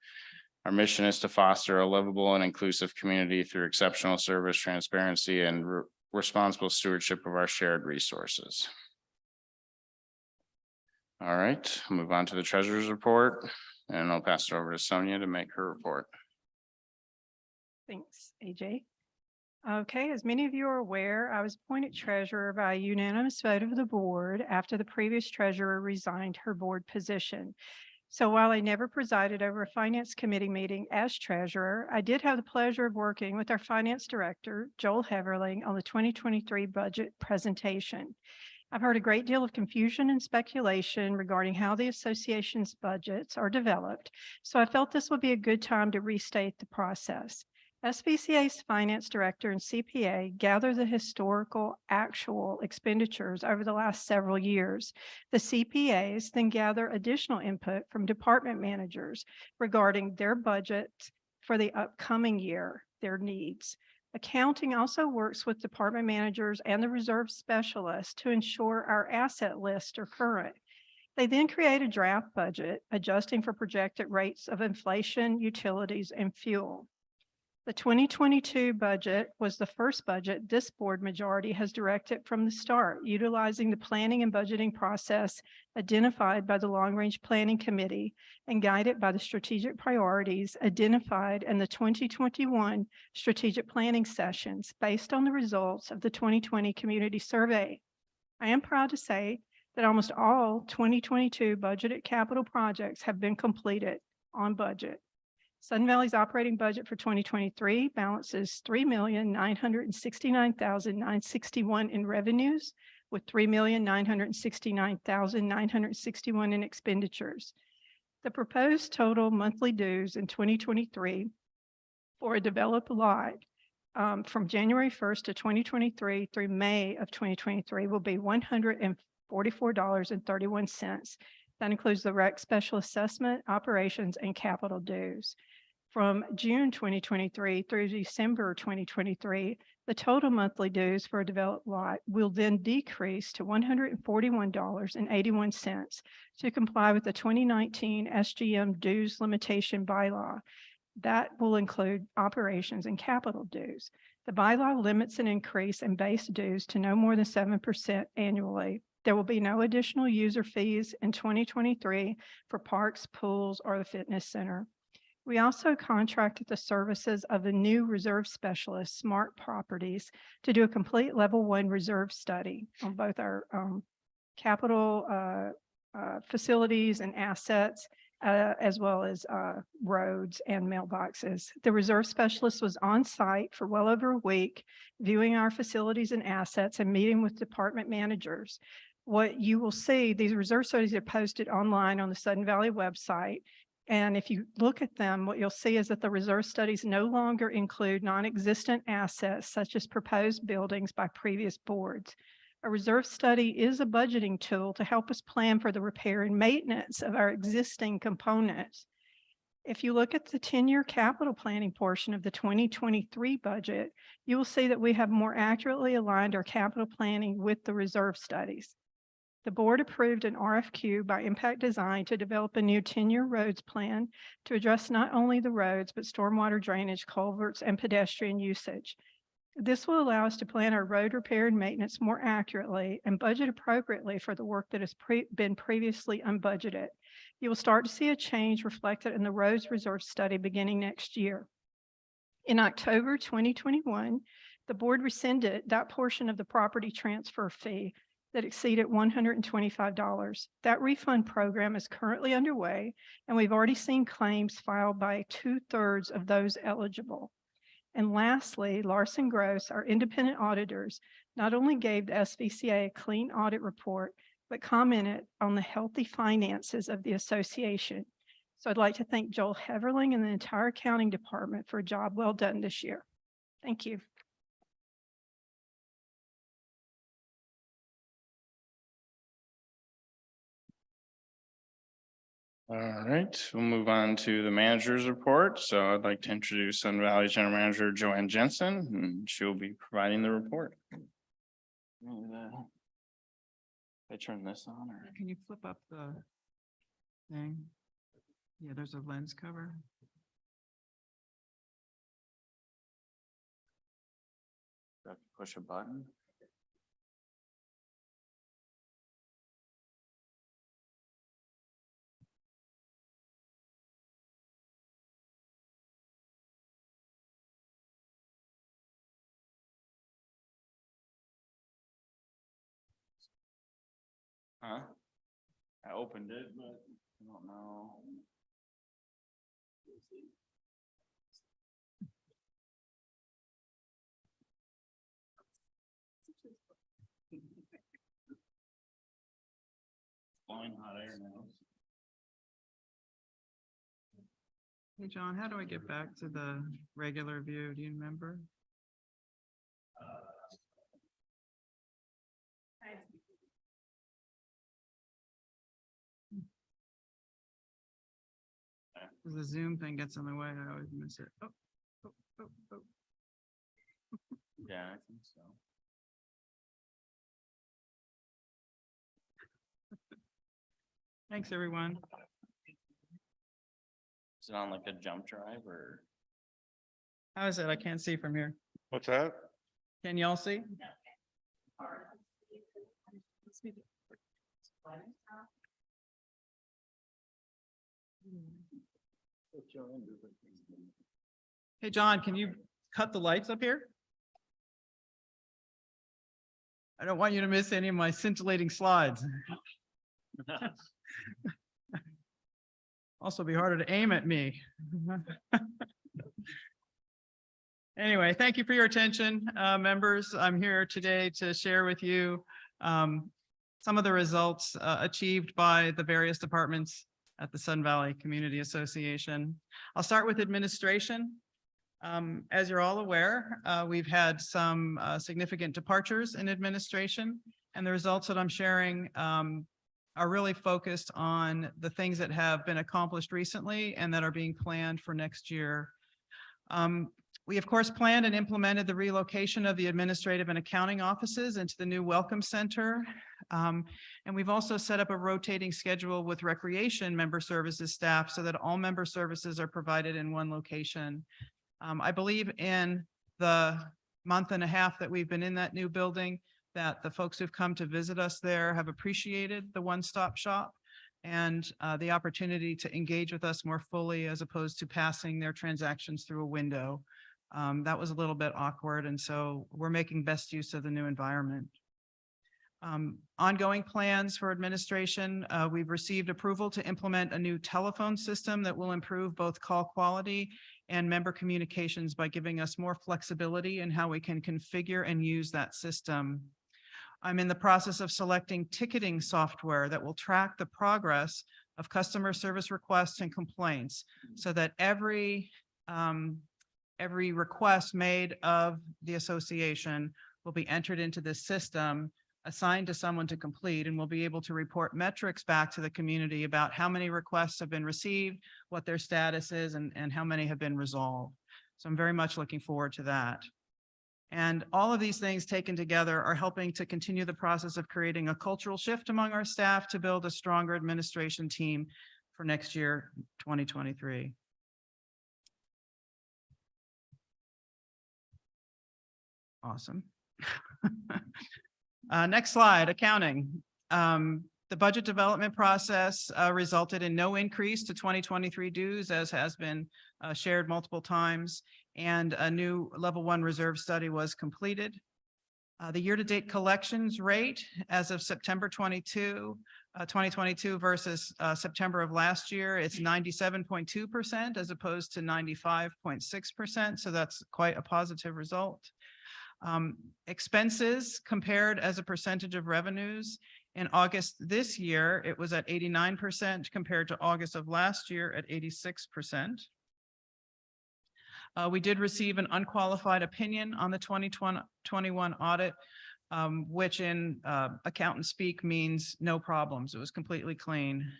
[SPEAKER 1] Our mission is to foster a livable and inclusive community through exceptional service, transparency, and responsible stewardship of our shared resources. All right, I'll move on to the treasurer's report, and I'll pass it over to Sonia to make her report.
[SPEAKER 5] Thanks, AJ. Okay, as many of you are aware, I was appointed treasurer by a unanimous vote of the board after the previous treasurer resigned her board position. So while I never presided over a finance committee meeting as treasurer, I did have the pleasure of working with our finance director, Joel Heverling, on the 2023 budget presentation. I've heard a great deal of confusion and speculation regarding how the association's budgets are developed, so I felt this would be a good time to restate the process. SVCA's finance director and CPA gather the historical actual expenditures over the last several years. The CPAs then gather additional input from department managers regarding their budgets for the upcoming year, their needs. Accounting also works with department managers and the reserve specialists to ensure our asset lists are current. They then create a draft budget, adjusting for projected rates of inflation, utilities, and fuel. The 2022 budget was the first budget this board majority has directed from the start, utilizing the planning and budgeting process identified by the Long Range Planning Committee and guided by the strategic priorities identified in the 2021 strategic planning sessions based on the results of the 2020 community survey. I am proud to say that almost all 2022 budgeted capital projects have been completed on budget. Sun Valley's operating budget for 2023 balances $3,969,961 in revenues, with $3,969,961 in expenditures. The proposed total monthly dues in 2023 for a developed lot from January 1st to 2023 through May of 2023 will be $144.31. That includes the rec special assessment, operations, and capital dues. From June 2023 through December 2023, the total monthly dues for a developed lot will then decrease to $141.81 to comply with the 2019 SGM dues limitation bylaw. That will include operations and capital dues. The bylaw limits an increase in base dues to no more than 7% annually. There will be no additional user fees in 2023 for parks, pools, or the fitness center. We also contracted the services of a new reserve specialist, Smart Properties, to do a complete level 1 reserve study on both our capital facilities and assets, as well as roads and mailboxes. The reserve specialist was on site for well over a week, viewing our facilities and assets and meeting with department managers. What you will see, these reserve studies are posted online on the Sudden Valley website. And if you look at them, what you'll see is that the reserve studies no longer include non-existent assets such as proposed buildings by previous boards. A reserve study is a budgeting tool to help us plan for the repair and maintenance of our existing components. If you look at the 10-year capital planning portion of the 2023 budget, you will see that we have more accurately aligned our capital planning with the reserve studies. The board approved an RFQ by Impact Design to develop a new 10-year roads plan to address not only the roads, but stormwater drainage, culverts, and pedestrian usage. This will allow us to plan our road repair and maintenance more accurately and budget appropriately for the work that has been previously unbudgeted. You will start to see a change reflected in the roads reserve study beginning next year. In October 2021, the board rescinded that portion of the property transfer fee that exceeded $125. That refund program is currently underway, and we've already seen claims filed by 2/3 of those eligible. And lastly, Larson Gross, our independent auditors, not only gave the SVCA a clean audit report, but commented on the healthy finances of the association. So I'd like to thank Joel Heverling and the entire accounting department for a job well done this year. Thank you.
[SPEAKER 1] All right, we'll move on to the manager's report. So I'd like to introduce Sun Valley General Manager Joanne Jensen, and she'll be providing the report. I turn this on or?
[SPEAKER 2] Can you flip up the thing? Yeah, there's a lens cover.
[SPEAKER 1] Do I have to push a button? Huh? I opened it, but I don't know. Blowing hot air now.
[SPEAKER 2] Hey, John, how do I get back to the regular view? Do you remember? The Zoom thing gets in the way. I always miss it. Oh.
[SPEAKER 1] Yeah, I think so.
[SPEAKER 2] Thanks, everyone.
[SPEAKER 1] Is it on like a jump drive or?
[SPEAKER 2] How is it? I can't see from here.
[SPEAKER 10] What's that?
[SPEAKER 2] Can y'all see? Hey, John, can you cut the lights up here? I don't want you to miss any of my scintillating slides. Also be harder to aim at me. Anyway, thank you for your attention, members. I'm here today to share with you some of the results achieved by the various departments at the Sun Valley Community Association. I'll start with administration. As you're all aware, we've had some significant departures in administration, and the results that I'm sharing are really focused on the things that have been accomplished recently and that are being planned for next year. We, of course, planned and implemented the relocation of the administrative and accounting offices into the new Welcome Center. And we've also set up a rotating schedule with recreation member services staff so that all member services are provided in one location. I believe in the month and a half that we've been in that new building, that the folks who've come to visit us there have appreciated the one-stop shop and the opportunity to engage with us more fully as opposed to passing their transactions through a window. That was a little bit awkward, and so we're making best use of the new environment. Ongoing plans for administration, we've received approval to implement a new telephone system that will improve both call quality and member communications by giving us more flexibility in how we can configure and use that system. I'm in the process of selecting ticketing software that will track the progress of customer service requests and complaints so that every request made of the association will be entered into this system, assigned to someone to complete, and we'll be able to report metrics back to the community about how many requests have been received, what their status is, and how many have been resolved. So I'm very much looking forward to that. And all of these things taken together are helping to continue the process of creating a cultural shift among our staff to build a stronger administration team for next year, 2023. Awesome. Next slide, accounting. The budget development process resulted in no increase to 2023 dues, as has been shared multiple times, and a new level 1 reserve study was completed. The year-to-date collections rate as of September 2022 versus September of last year, it's 97.2% as opposed to 95.6%. So that's quite a positive result. Expenses compared as a percentage of revenues. In August this year, it was at 89% compared to August of last year at 86%. We did receive an unqualified opinion on the 2021 audit, which in accountant speak means no problems. It was completely clean.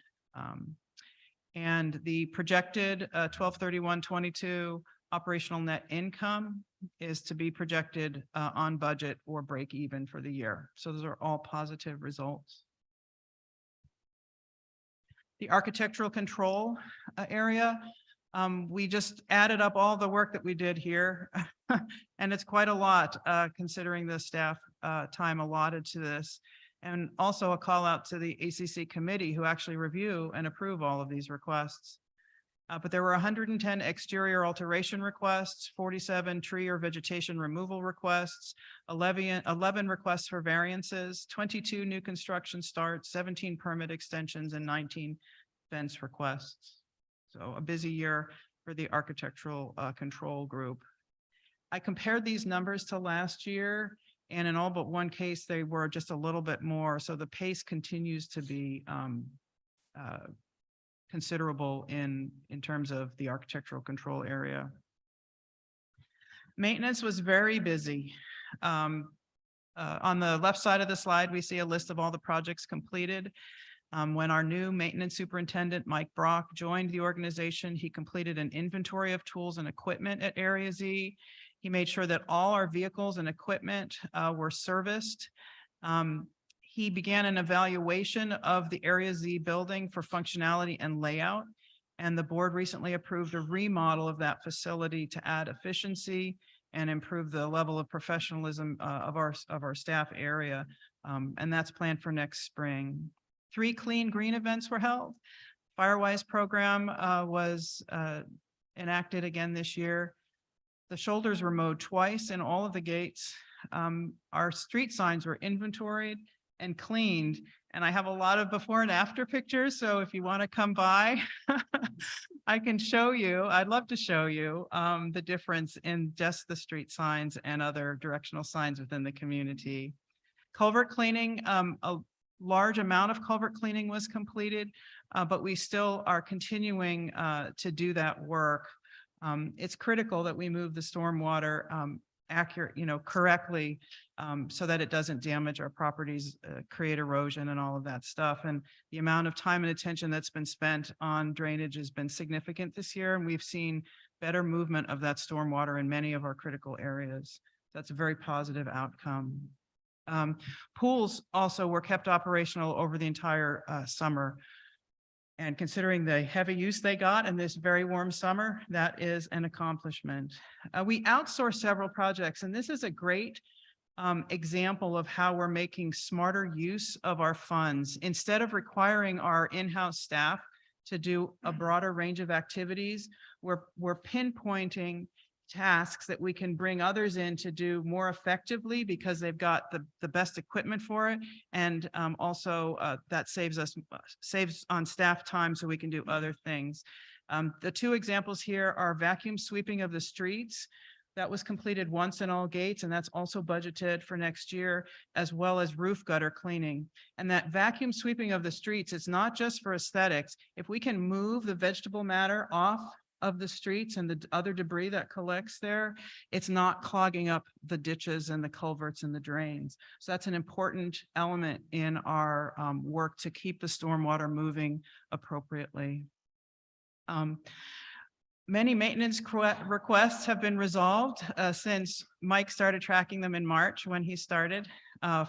[SPEAKER 2] And the projected 12/31/22 operational net income is to be projected on budget or break even for the year. So those are all positive results. The architectural control area, we just added up all the work that we did here, and it's quite a lot considering the staff time allotted to this. And also a call out to the ACC committee who actually review and approve all of these requests. But there were 110 exterior alteration requests, 47 tree or vegetation removal requests, 11 requests for variances, 22 new construction starts, 17 permit extensions, and 19 fence requests. So a busy year for the architectural control group. I compared these numbers to last year, and in all but one case, they were just a little bit more. So the pace continues to be considerable in terms of the architectural control area. Maintenance was very busy. On the left side of the slide, we see a list of all the projects completed. When our new maintenance superintendent, Mike Brock, joined the organization, he completed an inventory of tools and equipment at Area Z. He made sure that all our vehicles and equipment were serviced. He began an evaluation of the Area Z building for functionality and layout, and the board recently approved a remodel of that facility to add efficiency and improve the level of professionalism of our staff area, and that's planned for next spring. 3 clean green events were held. Firewise program was enacted again this year. The shoulders were mowed twice in all of the gates. Our street signs were inventoried and cleaned, and I have a lot of before and after pictures. So if you want to come by, I can show you. I'd love to show you the difference in just the street signs and other directional signs within the community. Culvert cleaning, a large amount of culvert cleaning was completed, but we still are continuing to do that work. It's critical that we move the stormwater correctly, so that it doesn't damage our properties, create erosion and all of that stuff. And the amount of time and attention that's been spent on drainage has been significant this year, and we've seen better movement of that stormwater in many of our critical areas. That's a very positive outcome. Pools also were kept operational over the entire summer. And considering the heavy use they got in this very warm summer, that is an accomplishment. We outsourced several projects, and this is a great example of how we're making smarter use of our funds. Instead of requiring our in-house staff to do a broader range of activities, we're pinpointing tasks that we can bring others in to do more effectively because they've got the best equipment for it. And also that saves on staff time so we can do other things. The two examples here are vacuum sweeping of the streets. That was completed once in all gates, and that's also budgeted for next year, as well as roof gutter cleaning. And that vacuum sweeping of the streets, it's not just for aesthetics. If we can move the vegetable matter off of the streets and the other debris that collects there, it's not clogging up the ditches and the culverts and the drains. So that's an important element in our work to keep the stormwater moving appropriately. Many maintenance requests have been resolved since Mike started tracking them in March when he started.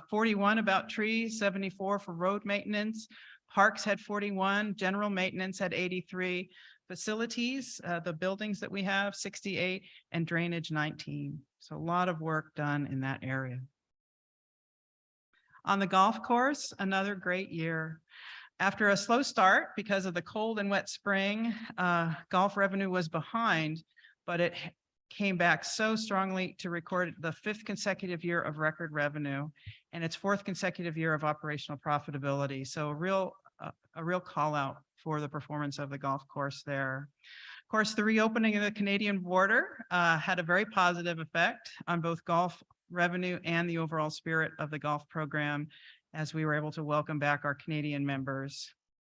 [SPEAKER 2] 41 about trees, 74 for road maintenance. Parks had 41, general maintenance had 83, facilities, the buildings that we have, 68, and drainage 19. So a lot of work done in that area. On the golf course, another great year. After a slow start because of the cold and wet spring, golf revenue was behind, but it came back so strongly to record the 5th consecutive year of record revenue and its 4th consecutive year of operational profitability. So a real call out for the performance of the golf course there. Of course, the reopening of the Canadian border had a very positive effect on both golf revenue and the overall spirit of the golf program, as we were able to welcome back our Canadian members.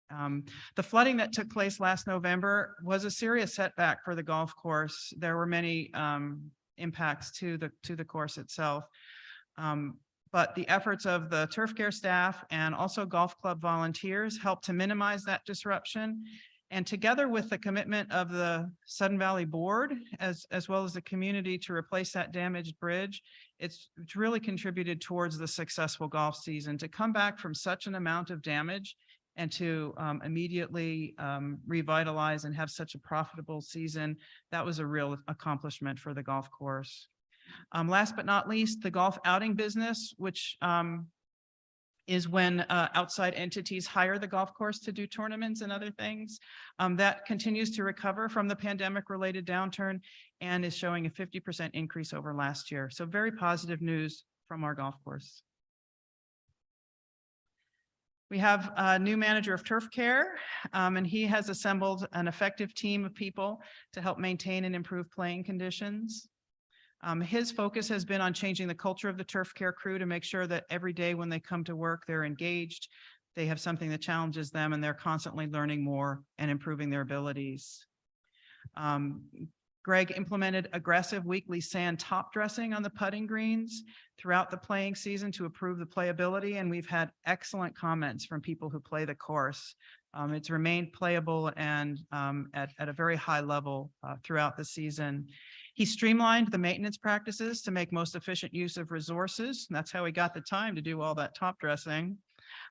[SPEAKER 2] The flooding that took place last November was a serious setback for the golf course. There were many impacts to the course itself. But the efforts of the turf care staff and also golf club volunteers helped to minimize that disruption. And together with the commitment of the Sudden Valley Board, as well as the community to replace that damaged bridge, it's really contributed towards the successful golf season. To come back from such an amount of damage and to immediately revitalize and have such a profitable season, that was a real accomplishment for the golf course. Last but not least, the golf outing business, which is when outside entities hire the golf course to do tournaments and other things. That continues to recover from the pandemic-related downturn and is showing a 50% increase over last year. So very positive news from our golf course. We have a new manager of turf care, and he has assembled an effective team of people to help maintain and improve playing conditions. His focus has been on changing the culture of the turf care crew to make sure that every day when they come to work, they're engaged, they have something that challenges them, and they're constantly learning more and improving their abilities. Greg implemented aggressive weekly sand top dressing on the putting greens throughout the playing season to improve the playability, and we've had excellent comments from people who play the course. It's remained playable and at a very high level throughout the season. He streamlined the maintenance practices to make most efficient use of resources. And that's how he got the time to do all that top dressing.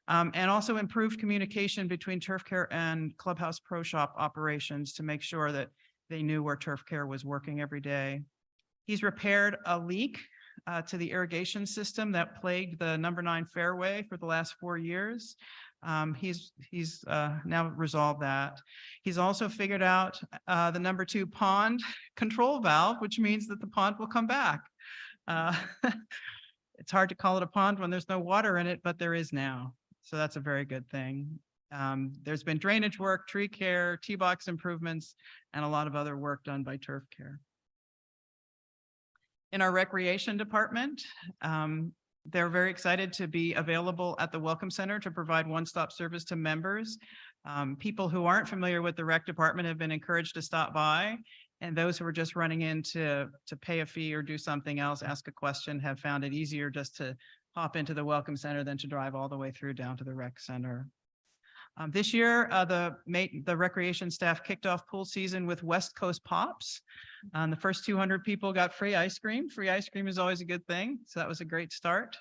[SPEAKER 2] And also improved communication between turf care and clubhouse pro shop operations to make sure that they knew where turf care was working every day. He's repaired a leak to the irrigation system that plagued the number 9 fairway for the last 4 years. He's now resolved that. He's also figured out the number 2 pond control valve, which means that the pond will come back. It's hard to call it a pond when there's no water in it, but there is now. So that's a very good thing. There's been drainage work, tree care, tee box improvements, and a lot of other work done by turf care. In our recreation department, they're very excited to be available at the Welcome Center to provide one-stop service to members. People who aren't familiar with the rec department have been encouraged to stop by, and those who are just running in to pay a fee or do something else, ask a question, have found it easier just to hop into the Welcome Center than to drive all the way through down to the rec center. This year, the recreation staff kicked off pool season with West Coast Pops. The first 200 people got free ice cream. Free ice cream is always a good thing, so that was a great start.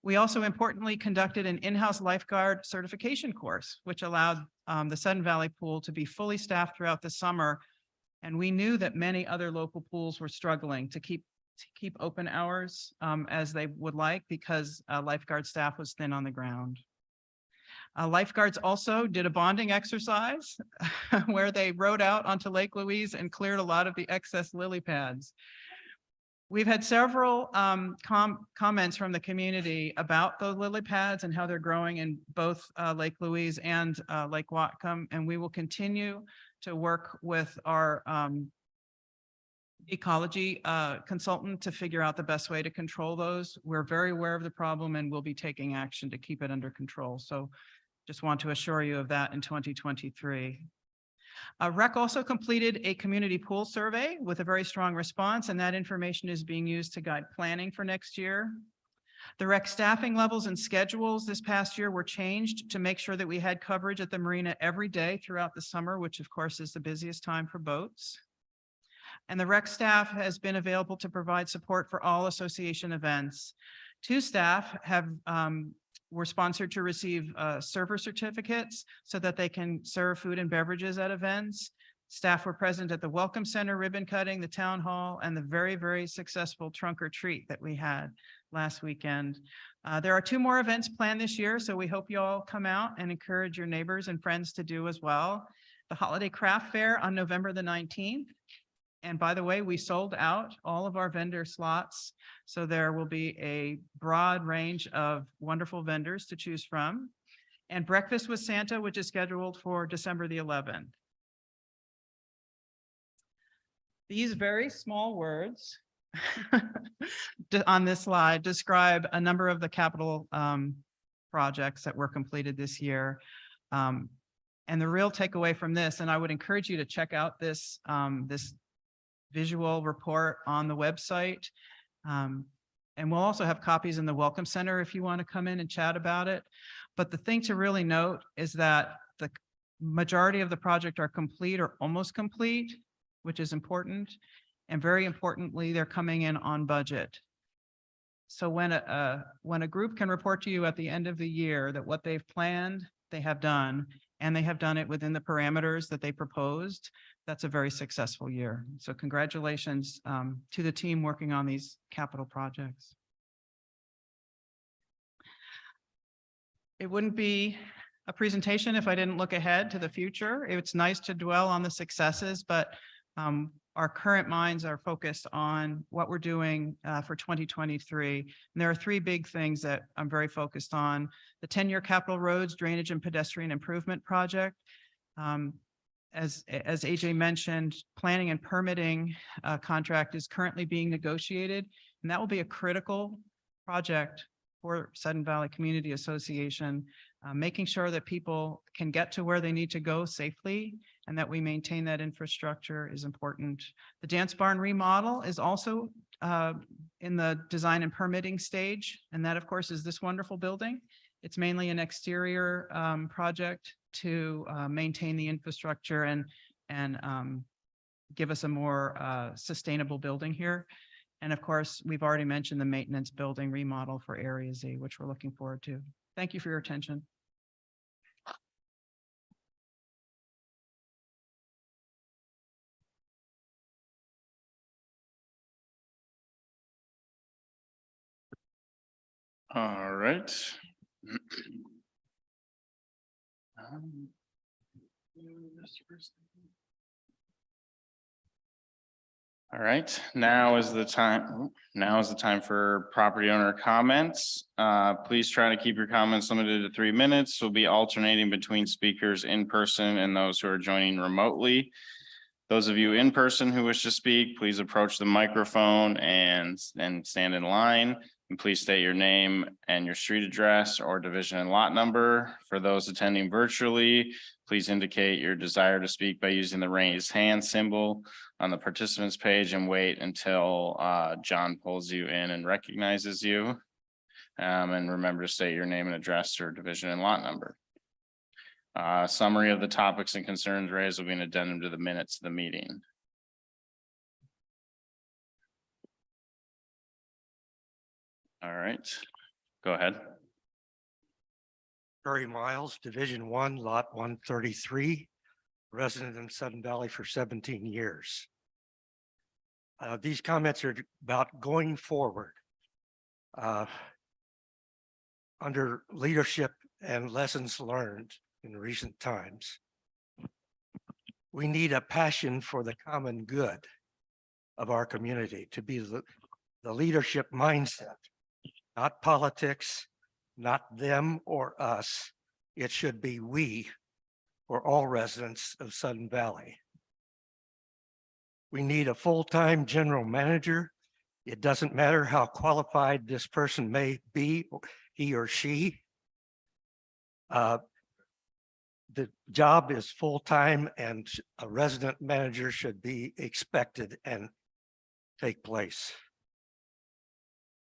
[SPEAKER 2] We also importantly conducted an in-house lifeguard certification course, which allowed the Sudden Valley pool to be fully staffed throughout the summer. And we knew that many other local pools were struggling to keep open hours as they would like because lifeguard staff was thin on the ground. Lifeguards also did a bonding exercise where they rowed out onto Lake Louise and cleared a lot of the excess lily pads. We've had several comments from the community about the lily pads and how they're growing in both Lake Louise and Lake Whatcom, and we will continue to work with our ecology consultant to figure out the best way to control those. We're very aware of the problem and we'll be taking action to keep it under control. So just want to assure you of that in 2023. REC also completed a community pool survey with a very strong response, and that information is being used to guide planning for next year. The REC staffing levels and schedules this past year were changed to make sure that we had coverage at the marina every day throughout the summer, which of course is the busiest time for boats. And the REC staff has been available to provide support for all association events. 2 staff were sponsored to receive server certificates so that they can serve food and beverages at events. Staff were present at the Welcome Center ribbon cutting, the town hall, and the very, very successful trunk or treat that we had last weekend. There are 2 more events planned this year, so we hope you all come out and encourage your neighbors and friends to do as well. The Holiday Craft Fair on November the 19th. And by the way, we sold out all of our vendor slots. So there will be a broad range of wonderful vendors to choose from. And Breakfast with Santa, which is scheduled for December the 11th. These very small words on this slide describe a number of the capital projects that were completed this year. And the real takeaway from this, and I would encourage you to check out this visual report on the website. And we'll also have copies in the Welcome Center if you want to come in and chat about it. But the thing to really note is that the majority of the project are complete or almost complete, which is important. And very importantly, they're coming in on budget. So when a group can report to you at the end of the year that what they've planned, they have done, and they have done it within the parameters that they proposed, that's a very successful year. So congratulations to the team working on these capital projects. It wouldn't be a presentation if I didn't look ahead to the future. It's nice to dwell on the successes, but our current minds are focused on what we're doing for 2023. And there are 3 big things that I'm very focused on. The 10-year capital roads, drainage and pedestrian improvement project. As AJ mentioned, planning and permitting contract is currently being negotiated, and that will be a critical project for Sudden Valley Community Association, making sure that people can get to where they need to go safely and that we maintain that infrastructure is important. The dance barn remodel is also in the design and permitting stage, and that of course is this wonderful building. It's mainly an exterior project to maintain the infrastructure and give us a more sustainable building here. And of course, we've already mentioned the maintenance building remodel for Area Z, which we're looking forward to. Thank you for your attention.
[SPEAKER 1] All right. All right, now is the time for property owner comments. Please try to keep your comments limited to 3 minutes. We'll be alternating between speakers in person and those who are joining remotely. Those of you in person who wish to speak, please approach the microphone and stand in line. And please state your name and your street address or division and lot number. For those attending virtually, please indicate your desire to speak by using the raised hand symbol on the participants page and wait until John pulls you in and recognizes you. And remember to state your name and address or division and lot number. Summary of the topics and concerns raised will be an addendum to the minutes of the meeting. All right, go ahead.
[SPEAKER 6] Barry Miles, Division 1, Lot 133, resident in Sudden Valley for 17 years. These comments are about going forward. Under leadership and lessons learned in recent times. We need a passion for the common good of our community to be the leadership mindset, not politics, not them or us. It should be we for all residents of Sudden Valley. We need a full-time general manager. It doesn't matter how qualified this person may be, he or she. The job is full-time and a resident manager should be expected and take place.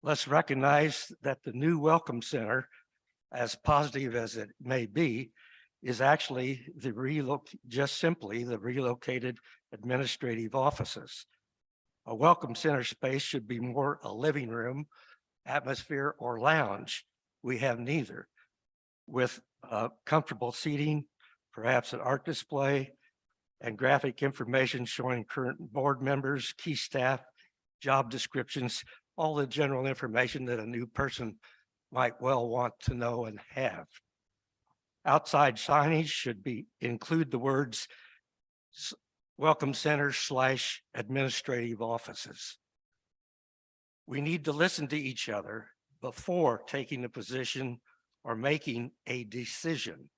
[SPEAKER 6] Let's recognize that the new Welcome Center, as positive as it may be, is actually just simply the relocated administrative offices. A Welcome Center space should be more a living room, atmosphere, or lounge. We have neither. With comfortable seating, perhaps an art display, and graphic information showing current board members, key staff, job descriptions, all the general information that a new person might well want to know and have. Outside signage should include the words Welcome Center / administrative offices. We need to listen to each other before taking a position or making a decision.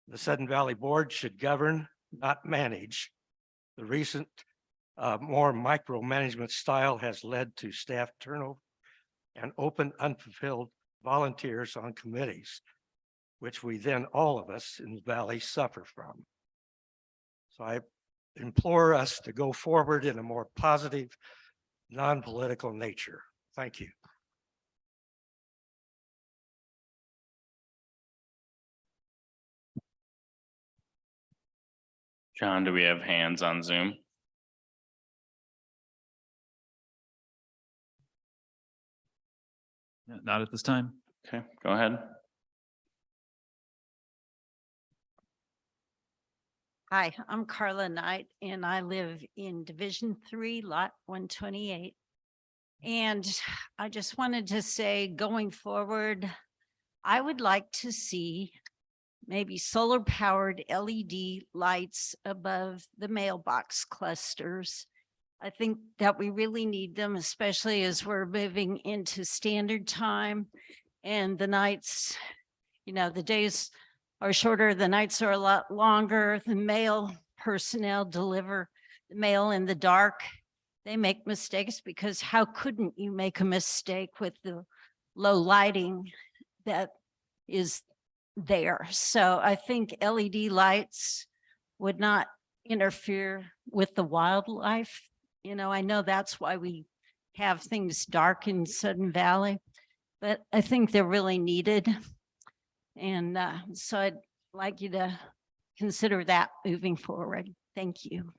[SPEAKER 6] The Sudden Valley Board should govern, not manage. The recent more micromanagement style has led to staff turnover and open unfulfilled volunteers on committees, which we then all of us in the Valley suffer from. So I implore us to go forward in a more positive, non-political nature. Thank you.
[SPEAKER 1] John, do we have hands on Zoom?
[SPEAKER 7] Not at this time.
[SPEAKER 1] Okay, go ahead.
[SPEAKER 11] Hi, I'm Carla Knight and I live in Division 3, Lot 128. And I just wanted to say, going forward, I would like to see maybe solar powered LED lights above the mailbox clusters. I think that we really need them, especially as we're moving into standard time and the nights, the days are shorter, the nights are a lot longer. The mail personnel deliver the mail in the dark. They make mistakes because how couldn't you make a mistake with the low lighting that is there? So I think LED lights would not interfere with the wildlife. I know that's why we have things dark in Sudden Valley, but I think they're really needed. And so I'd like you to consider that moving forward. Thank you.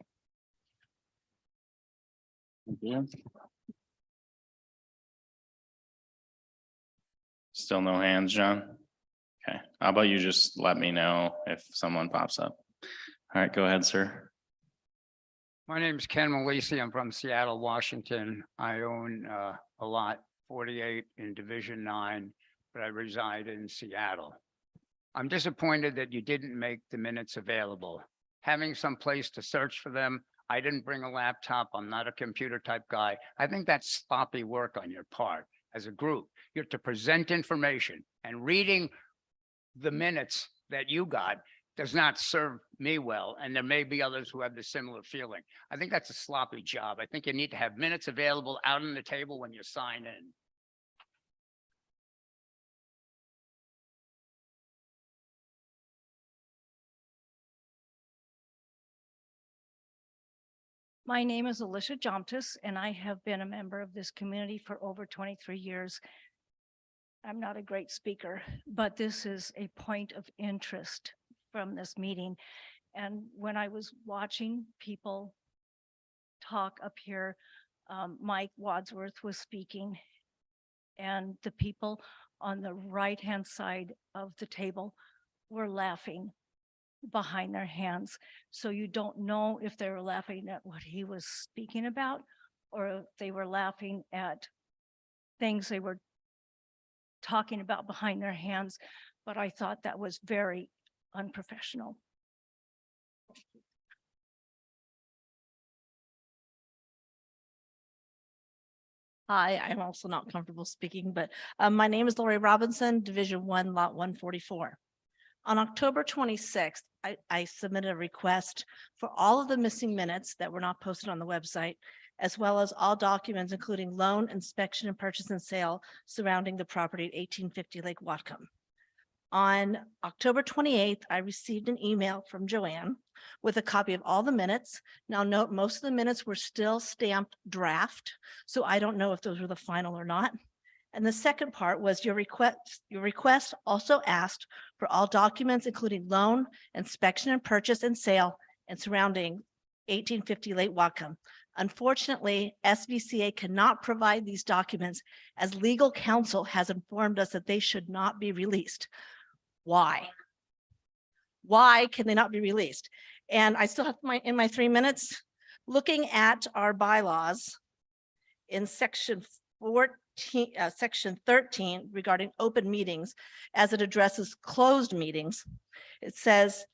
[SPEAKER 1] Thank you. Still no hands, John? Okay, how about you just let me know if someone pops up? All right, go ahead, sir.
[SPEAKER 12] My name is Ken Malisi. I'm from Seattle, Washington. I own a lot 48 in Division 9, but I reside in Seattle. I'm disappointed that you didn't make the minutes available. Having some place to search for them, I didn't bring a laptop. I'm not a computer type guy. I think that's sloppy work on your part as a group. You're to present information, and reading the minutes that you got does not serve me well, and there may be others who have the similar feeling. I think that's a sloppy job. I think you need to have minutes available out on the table when you sign in.
[SPEAKER 9] My name is Alicia Jomtis, and I have been a member of this community for over 23 years. I'm not a great speaker, but this is a point of interest from this meeting. And when I was watching people talk up here, Mike Wadsworth was speaking, and the people on the right-hand side of the table were laughing behind their hands. So you don't know if they were laughing at what he was speaking about, or if they were laughing at things they were talking about behind their hands. but I thought that was very unprofessional. Hi, I'm also not comfortable speaking, but my name is Lori Robinson, Division 1, Lot 144. On October 26th, I submitted a request for all of the missing minutes that were not posted on the website, as well as all documents, including loan, inspection, and purchase and sale surrounding the property at 1850 Lake Whatcom. On October 28th, I received an email from Joanne with a copy of all the minutes. Now note, most of the minutes were still stamped draft, so I don't know if those were the final or not. And the second part was your request also asked for all documents, including loan, inspection and purchase and sale and surrounding 1850 Lake Whatcom. Unfortunately, SVCA cannot provide these documents as legal counsel has informed us that they should not be released. Why? Why can they not be released? And I still have in my 3 minutes, looking at our bylaws in section 13 regarding open meetings as it addresses closed meetings. It says,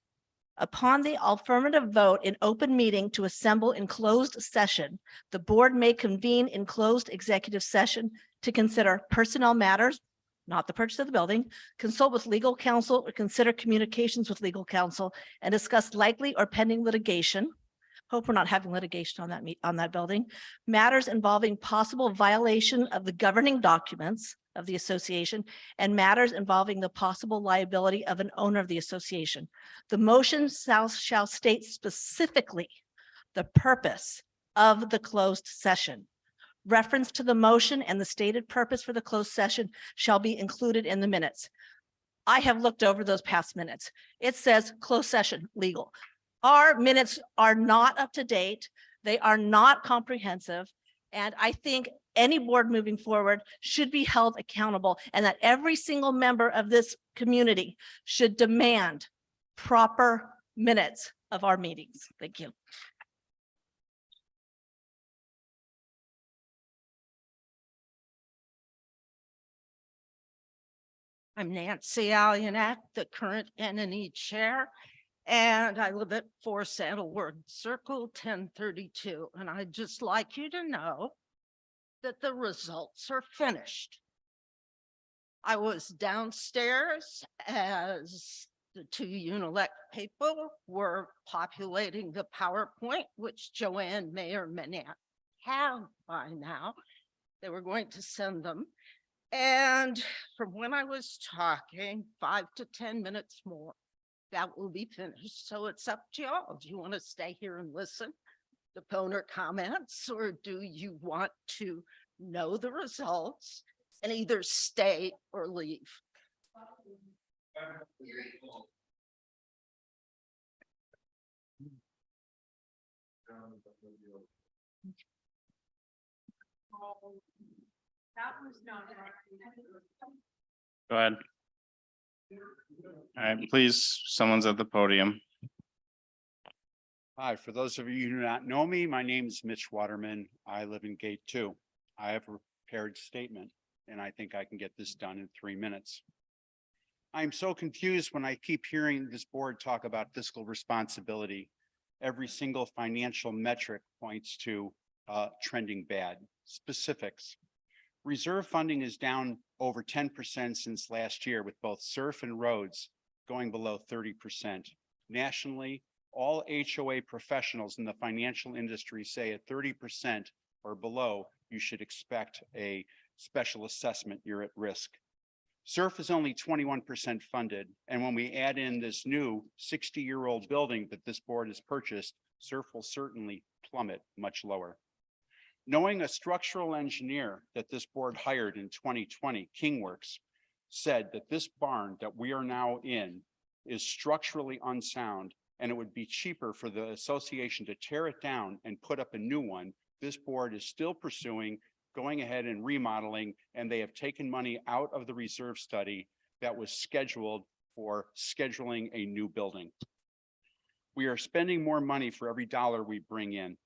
[SPEAKER 9] upon the affirmative vote in open meeting to assemble in closed session, the board may convene in closed executive session to consider personnel matters, not the purchase of the building, consult with legal counsel or consider communications with legal counsel and discuss likely or pending litigation. Hope we're not having litigation on that building. Matters involving possible violation of the governing documents of the association and matters involving the possible liability of an owner of the association. The motion shall state specifically the purpose of the closed session. Reference to the motion and the stated purpose for the closed session shall be included in the minutes. I have looked over those past minutes. It says closed session legal. Our minutes are not up to date. They are not comprehensive. And I think any board moving forward should be held accountable and that every single member of this community should demand proper minutes of our meetings. Thank you.
[SPEAKER 11] I'm Nancy Allianak, the current NNE chair, and I live at 4 Sandalwood Circle, 1032. And I'd just like you to know that the results are finished. I was downstairs as the 2 UNILEC people were populating the PowerPoint, which Joanne may or may not have by now. They were going to send them. And from when I was talking, 5 to 10 minutes more, that will be finished. So it's up to y'all. Do you want to stay here and listen to opponent comments, or do you want to know the results and either stay or leave?
[SPEAKER 1] Go ahead. All right, please, someone's at the podium.
[SPEAKER 13] Hi, for those of you who do not know me, my name is Mitch Waterman. I live in Gate 2. I have a prepared statement, and I think I can get this done in 3 minutes. I'm so confused when I keep hearing this board talk about fiscal responsibility. Every single financial metric points to trending bad. Specifics. Reserve funding is down over 10% since last year, with both SURF and roads going below 30%. Nationally, all HOA professionals in the financial industry say at 30% or below, you should expect a special assessment, you're at risk. SURF is only 21% funded, and when we add in this new 60-year-old building that this board has purchased, SURF will certainly plummet much lower. Knowing a structural engineer that this board hired in 2020, Kingworks, said that this barn that we are now in is structurally unsound, and it would be cheaper for the association to tear it down and put up a new one. This board is still pursuing going ahead and remodeling, and they have taken money out of the reserve study that was scheduled for scheduling a new building. We are spending more money for every dollar we bring in.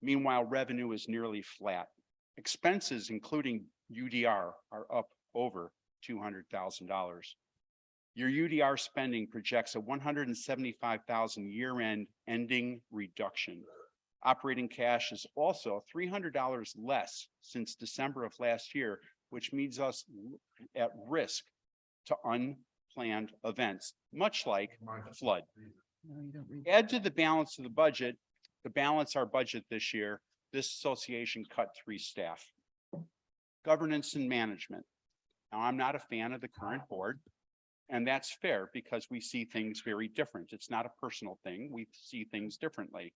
[SPEAKER 13] Meanwhile, revenue is nearly flat. Expenses, including UDR, are up over $200,000. Your UDR spending projects a 175,000 year-end ending reduction. Operating cash is also $300 less since December of last year, which means us at risk to unplanned events, much like flood. Add to the balance of the budget, to balance our budget this year, this association cut 3 staff. Governance and management. Now, I'm not a fan of the current board, and that's fair because we see things very different. It's not a personal thing. We see things differently.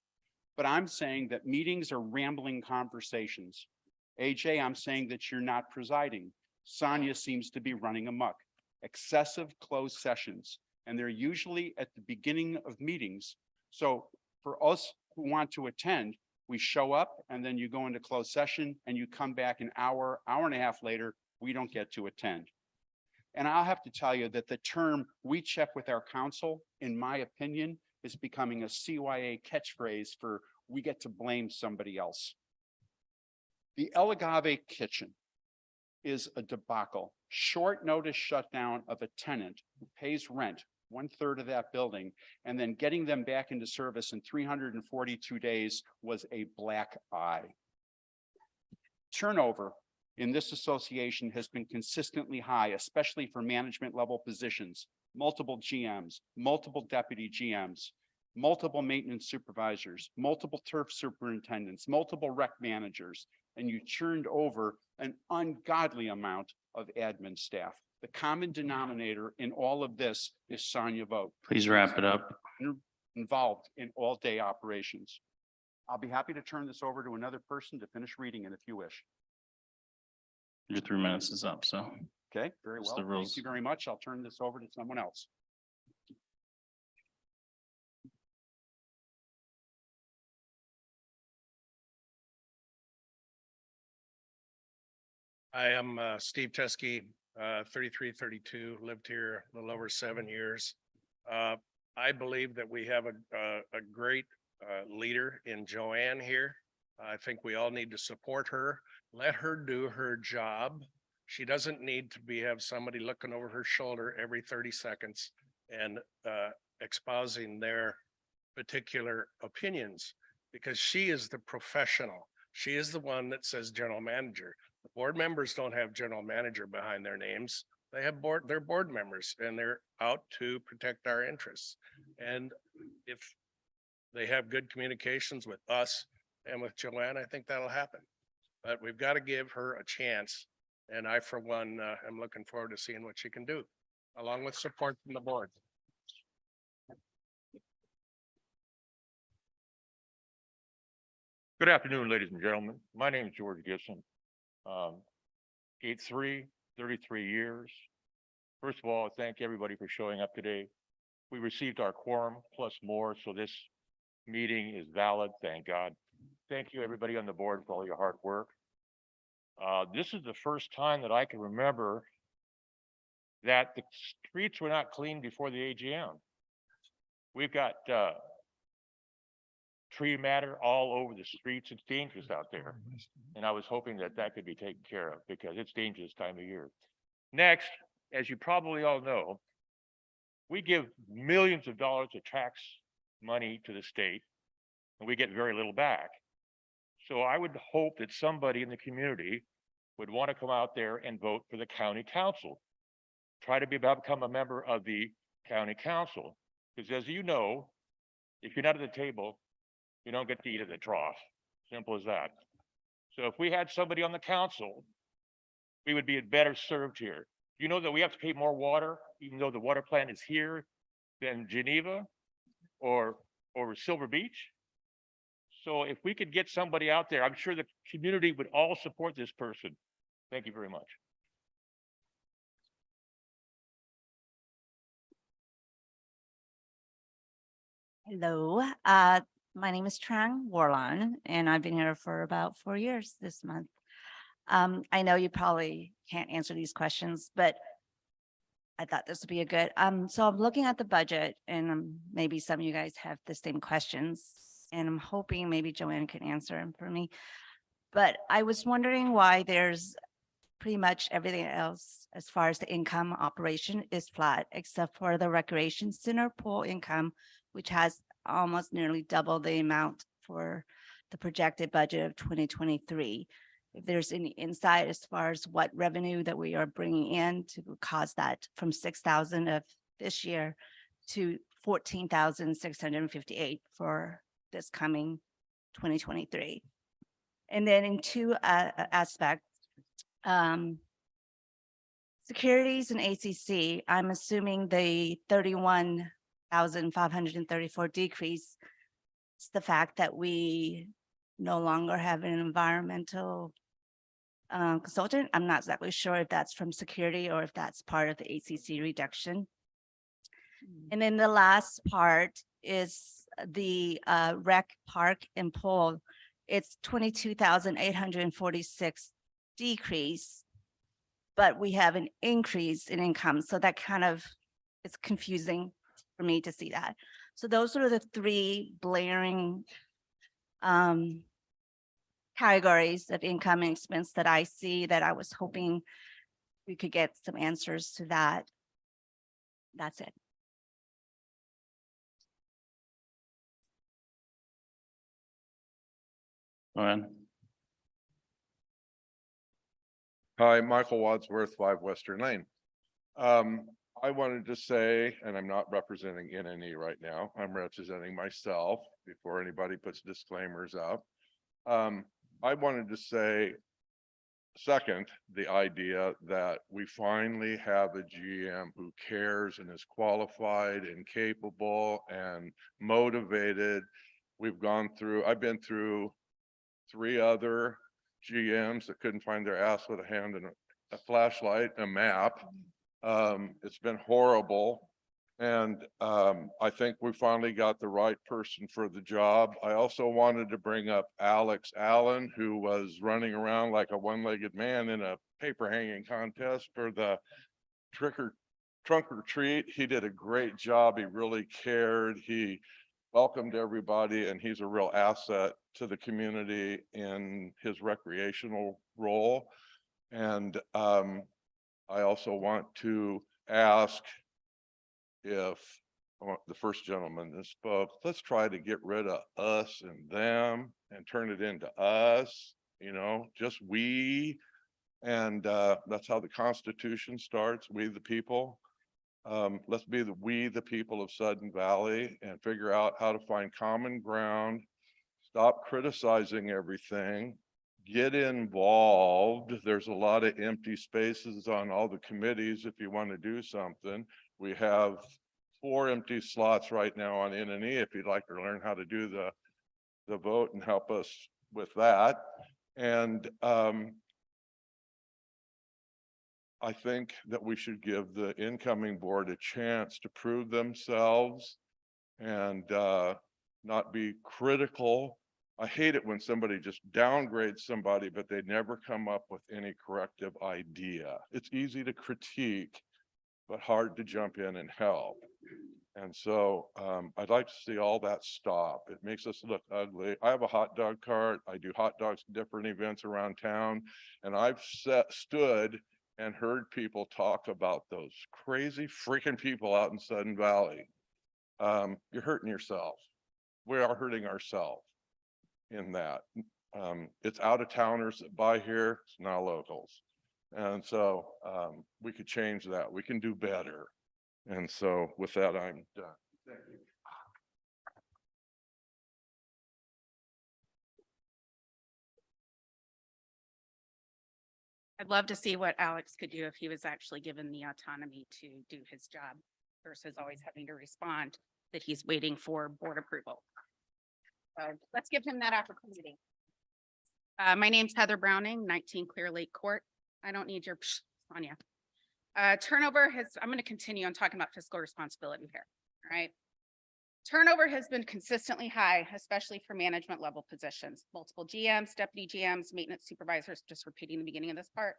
[SPEAKER 13] But I'm saying that meetings are rambling conversations. AJ, I'm saying that you're not presiding. Sonia seems to be running amok. Excessive closed sessions, and they're usually at the beginning of meetings. So for us who want to attend, we show up and then you go into closed session and you come back an hour, hour and a half later, we don't get to attend. And I'll have to tell you that the term "we check with our council," in my opinion, is becoming a CYA catchphrase for we get to blame somebody else. The El Agave kitchen is a debacle. Short notice shutdown of a tenant who pays rent, 1/3 of that building, and then getting them back into service in 342 days was a black eye. Turnover in this association has been consistently high, especially for management level positions, multiple GMs, multiple deputy GMs, multiple maintenance supervisors, multiple turf superintendents, multiple rec managers, and you churned over an ungodly amount of admin staff. The common denominator in all of this is Sonia Vogt.
[SPEAKER 7] Please wrap it up.
[SPEAKER 13] Involved in all day operations. I'll be happy to turn this over to another person to finish reading it if you wish.
[SPEAKER 1] Your 3 minutes is up, so.
[SPEAKER 13] Okay, very
[SPEAKER 1] That's
[SPEAKER 13] well.
[SPEAKER 1] the
[SPEAKER 13] Thank
[SPEAKER 1] rules.
[SPEAKER 13] you very much. I'll turn this over to someone else.
[SPEAKER 14] I am Steve Teskey, 3332, lived here a little over 7 years. I believe that we have a great leader in Joanne here. I think we all need to support her. Let her do her job. She doesn't need to have somebody looking over her shoulder every 30 seconds and espousing their particular opinions, because she is the professional. She is the one that says general manager. The board members don't have general manager behind their names. They have they're board members, and they're out to protect our interests. And if they have good communications with us and with Joanne, I think that'll happen. But we've got to give her a chance. And I, for one, am looking forward to seeing what she can do, along with support from the board.
[SPEAKER 15] Good afternoon, ladies and gentlemen. My name is George Gibson. 33 years. First of all, thank everybody for showing up today. We received our quorum plus more, so this meeting is valid, thank God. Thank you, everybody on the board, for all your hard work. This is the first time that I can remember that the streets were not cleaned before the AGM. We've got tree matter all over the streets. It's dangerous out there. And I was hoping that that could be taken care of because it's dangerous time of year. Next, as you probably all know, we give millions of dollars of tax money to the state and we get very little back. So I would hope that somebody in the community would want to come out there and vote for the county council. Try to become a member of the county council. Because as you know, if you're not at the table, you don't get to eat at the trough. Simple as that. So if we had somebody on the council, we would be better served here. You know that we have to pay more water, even though the water plant is here, than Geneva or Silver Beach. So if we could get somebody out there, I'm sure the community would all support this person. Thank you very much.
[SPEAKER 16] Hello, my name is Trang Warlan, and I've been here for about 4 years this month. I know you probably can't answer these questions, but I thought this would be a good, so I'm looking at the budget and maybe some of you guys have the same questions and I'm hoping maybe Joanne can answer them for me. But I was wondering why there's pretty much everything else as far as the income operation is flat, except for the recreation center pool income, which has almost nearly double the amount for the projected budget of 2023. If there's any insight as far as what revenue that we are bringing in to cause that from 6,000 of this year to 14,658 for this coming 2023. And then in two aspects, securities and ACC, I'm assuming the 31,534 decrease is the fact that we no longer have an environmental consultant. I'm not exactly sure if that's from security or if that's part of the ACC reduction. And then the last part is the rec park and pool. It's 22,846 decrease, but we have an increase in income. So that kind of is confusing for me to see that. So those are the three blaring categories of income and expense that I see, that I was hoping we could get some answers to that. That's it.
[SPEAKER 1] Go ahead.
[SPEAKER 10] Hi, Michael Wadsworth, 5 Western Lane. I wanted to say, and I'm not representing NNE right now, I'm representing myself before anybody puts disclaimers up. I wanted to say, second, the idea that we finally have a GM who cares and is qualified and capable and motivated. I've been through 3 other GMs that couldn't find their ass with a hand and a flashlight, a map. It's been horrible. And I think we finally got the right person for the job. I also wanted to bring up Alex Allen, who was running around like a one-legged man in a paper hanging contest for the trunk or treat. He did a great job. He really cared. He welcomed everybody, and he's a real asset to the community in his recreational role. And I also want to ask if the first gentleman that spoke, let's try to get rid of us and them and turn it into us, just we. And that's how the Constitution starts, we the people. Let's be we the people of Sudden Valley, and figure out how to find common ground, stop criticizing everything, get involved. There's a lot of empty spaces on all the committees if you want to do something. We have 4 empty slots right now on NNE if you'd like to learn how to do the vote and help us with that. And I think that we should give the incoming board a chance to prove themselves and not be critical. I hate it when somebody just downgrades somebody, but they never come up with any corrective idea. It's easy to critique, but hard to jump in and help. And so I'd like to see all that stop. It makes us look ugly. I have a hot dog cart. I do hot dogs at different events around town. And I've stood and heard people talk about those crazy freaking people out in Sudden Valley. You're hurting yourself. We are hurting ourselves in that. It's out of towners that buy here, it's not locals. And so we could change that. We can do better. And so with that, I'm done. Thank you.
[SPEAKER 8] I'd love to see what Alex could do if he was actually given the autonomy to do his job versus always having to respond that he's waiting for board approval. So let's give him that opportunity. My name's Heather Browning, 19 Clear Lake Court. I don't need your Sonia. Turnover I'm going to continue on talking about fiscal responsibility here. All right. Turnover has been consistently high, especially for management level positions. Multiple GMs, deputy GMs, maintenance supervisors, just repeating the beginning of this part,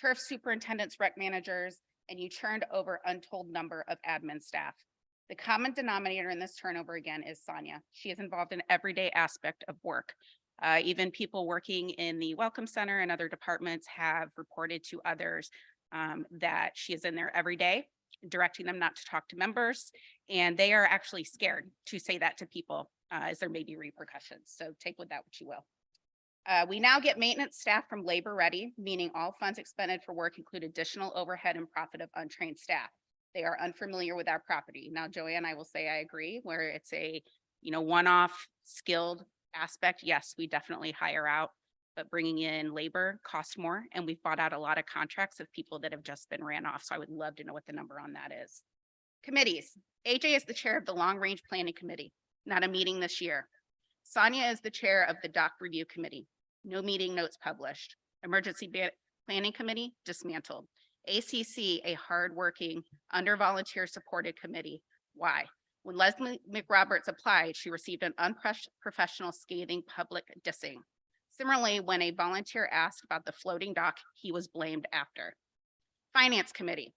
[SPEAKER 8] turf superintendents, rec managers, and you turned over untold number of admin staff. The common denominator in this turnover again is Sonia. She is involved in everyday aspect of work. Even people working in the Welcome Center and other departments have reported to others that she is in there every day, directing them not to talk to members. And they are actually scared to say that to people as there may be repercussions. So take with that what you will. We now get maintenance staff from labor ready, meaning all funds expended for work include additional overhead and profit of untrained staff. They are unfamiliar with our property. Now, Joanne, I will say I agree, where it's a, one-off skilled aspect. Yes, we definitely hire out, but bringing in labor costs more. And we've bought out a lot of contracts of people that have just been ran off. So I would love to know what the number on that is. Committees. AJ is the chair of the Long Range Planning Committee, not a meeting this year. Sonia is the chair of the Doc Review Committee. No meeting notes published. Emergency Planning Committee dismantled. ACC, a hardworking, under volunteer supported committee. Why? When Leslie McRoberts applied, she received an unprofessional, scathing public dissing. Similarly, when a volunteer asked about the floating dock, he was blamed after. Finance Committee.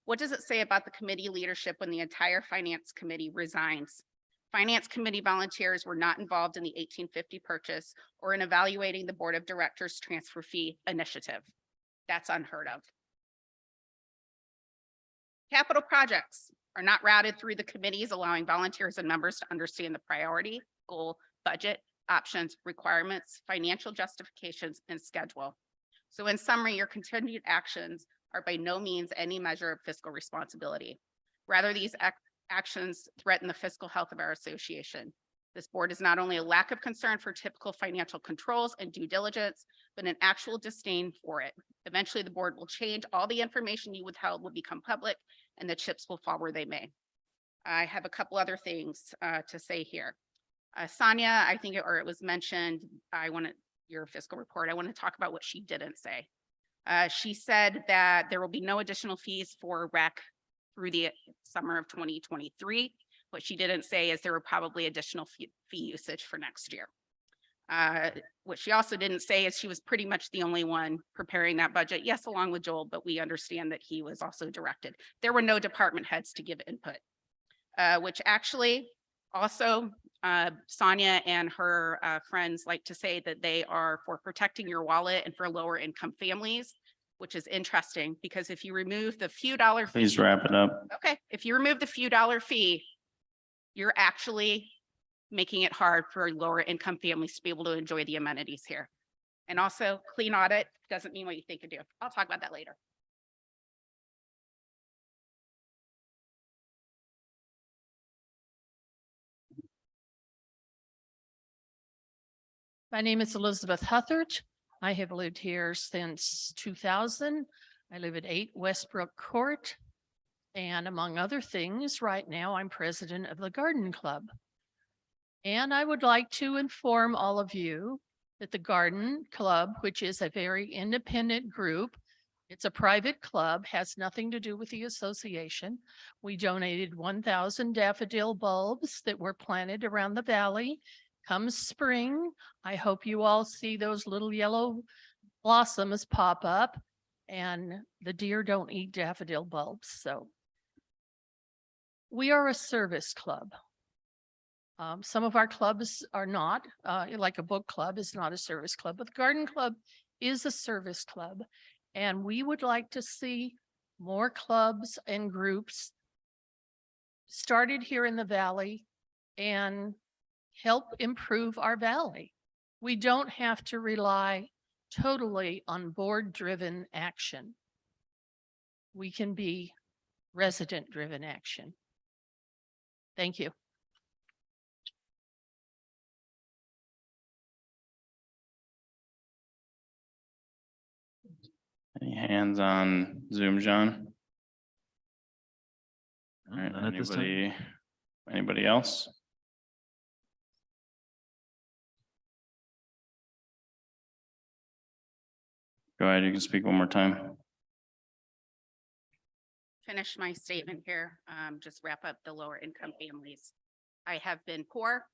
[SPEAKER 8] What does it say about the committee leadership when the entire Finance Committee resigns? Finance Committee volunteers were not involved in the 1850 purchase or in evaluating the Board of Directors transfer fee initiative. That's unheard of. Capital projects are not routed through the committees, allowing volunteers and members to understand the priority, goal, budget, options, requirements, financial justifications, and schedule. So in summary, your continued actions are by no means any measure of fiscal responsibility. Rather, these actions threaten the fiscal health of our association. This board is not only a lack of concern for typical financial controls and due diligence, but an actual disdain for it. Eventually, the board will change. All the information you withheld will become public and the chips will fall where they may. I have a couple other things to say here. Sonia, I think, it was mentioned, your fiscal report, I want to talk about what she didn't say. She said that there will be no additional fees for rec through the summer of 2023. What she didn't say is there were probably additional fee usage for next year. What she also didn't say is she was pretty much the only one preparing that budget. Yes, along with Joel, but we understand that he was also directed. There were no department heads to give input, which actually also Sonia and her friends like to say that they are for protecting your wallet and for lower income families, which is interesting because if you remove the few dollar fee.
[SPEAKER 1] Please wrap it up.
[SPEAKER 8] Okay, if you remove the few dollar fee, you're actually making it hard for lower income families to be able to enjoy the amenities here. And also clean audit doesn't mean what you think it do. I'll talk about that later.
[SPEAKER 17] My name is Elizabeth Huthert. I have lived here since 2000. I live at 8 Westbrook Court. And among other things, right now I'm president of the Garden Club. And I would like to inform all of you that the Garden Club, which is a very independent group, it's a private club, has nothing to do with the association. We donated 1,000 daffodil bulbs that were planted around the valley. Come spring, I hope you all see those little yellow blossoms pop up, and the deer don't eat daffodil bulbs. So we are a service club. Some of our clubs are not, like a book club is not a service club, but the Garden Club is a service club. And we would like to see more clubs and groups started here in the valley and help improve our valley. We don't have to rely totally on board-driven action. We can be resident-driven action. Thank you.
[SPEAKER 1] Any hands on Zoom, John? All right,
[SPEAKER 7] None at this time.
[SPEAKER 1] anybody else? Go ahead, you can speak one more time.
[SPEAKER 8] Finish my statement here, just wrap up the lower income families. I have been poor.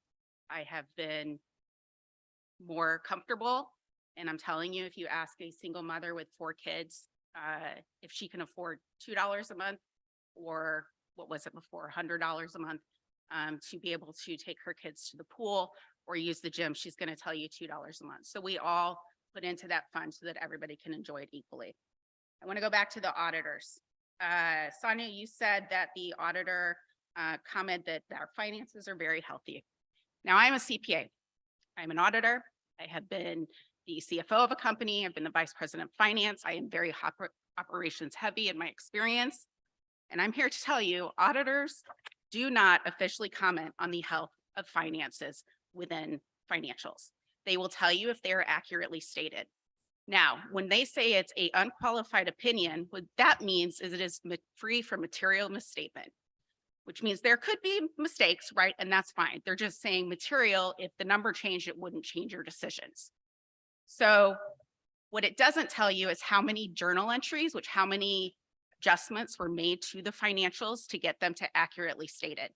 [SPEAKER 8] I have been more comfortable. And I'm telling you, if you ask a single mother with 4 kids, if she can afford $2 a month or what was it before, $100 a month, to be able to take her kids to the pool or use the gym, she's going to tell you $2 a month. So we all put into that fund so that everybody can enjoy it equally. I want to go back to the auditors. Sonia, you said that the auditor commented that our finances are very healthy. Now, I'm a CPA. I'm an auditor. I have been the CFO of a company. I've been the vice president of finance. I am very operations heavy in my experience. And I'm here to tell you, auditors do not officially comment on the health of finances within financials. They will tell you if they are accurately stated. Now, when they say it's an unqualified opinion, what that means is it is free from material misstatement, which means there could be mistakes, right? And that's fine. They're just saying material, if the number changed, it wouldn't change your decisions. So what it doesn't tell you is how many journal entries, how many adjustments were made to the financials to get them to accurately stated.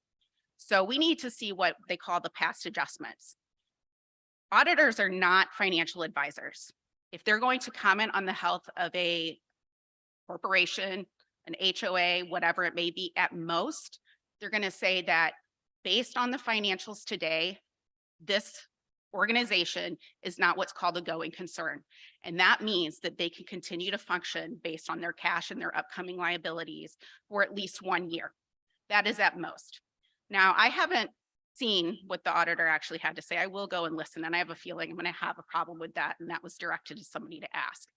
[SPEAKER 8] So we need to see what they call the past adjustments. Auditors are not financial advisors. If they're going to comment on the health of a corporation, an HOA, whatever it may be, at most, they're going to say that based on the financials today, this organization is not what's called a going concern. And that means that they can continue to function based on their cash and their upcoming liabilities for at least 1 year. That is at most. Now, I haven't seen what the auditor actually had to say. I will go and listen, and I have a feeling I'm going to have a problem with that, and that was directed to somebody to ask.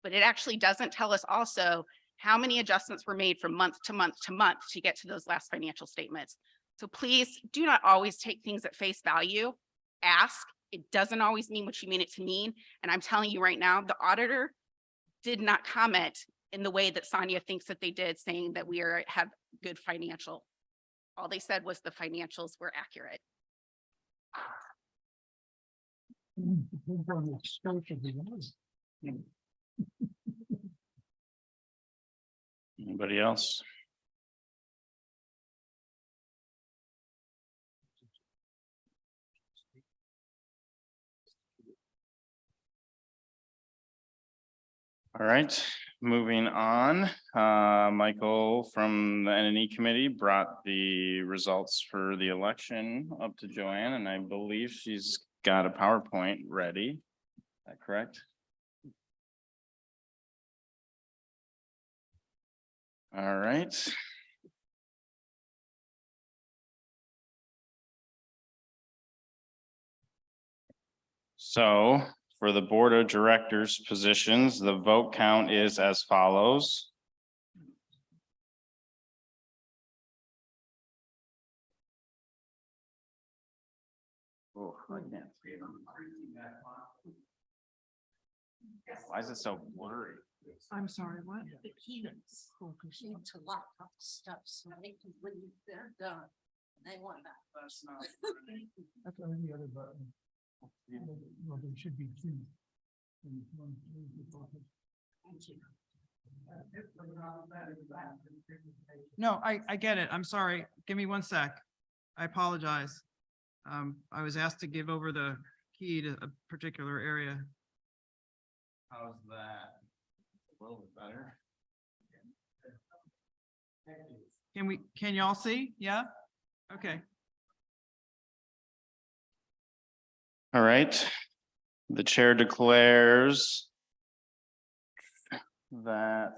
[SPEAKER 8] But it actually doesn't tell us also how many adjustments were made from month to month to month to get to those last financial statements. So please do not always take things at face value. Ask. It doesn't always mean what you mean it to mean. And I'm telling you right now, the auditor did not comment in the way that Sonia thinks that they did, saying that we have good financial. All they said was the financials were accurate.
[SPEAKER 1] Anybody else? All right, moving on. Michael from the N&E committee brought the results for the election up to Joanne, and I believe she's got a PowerPoint ready. Is that correct? All right. So for the board of directors positions, the vote count is as follows. Oh, I can't see it. Why is it so blurry?
[SPEAKER 2] I'm sorry, what?
[SPEAKER 11] The keys need to lock up stuff so they can, when they're done, they want that.
[SPEAKER 2] That's on the other button. Well, there should be two. No, I get it. I'm sorry. Give me 1 sec. I apologize. I was asked to give over the key to a particular area.
[SPEAKER 1] How's that? A little bit better.
[SPEAKER 2] Can y'all see? Yeah? Okay.
[SPEAKER 1] All right. The chair declares that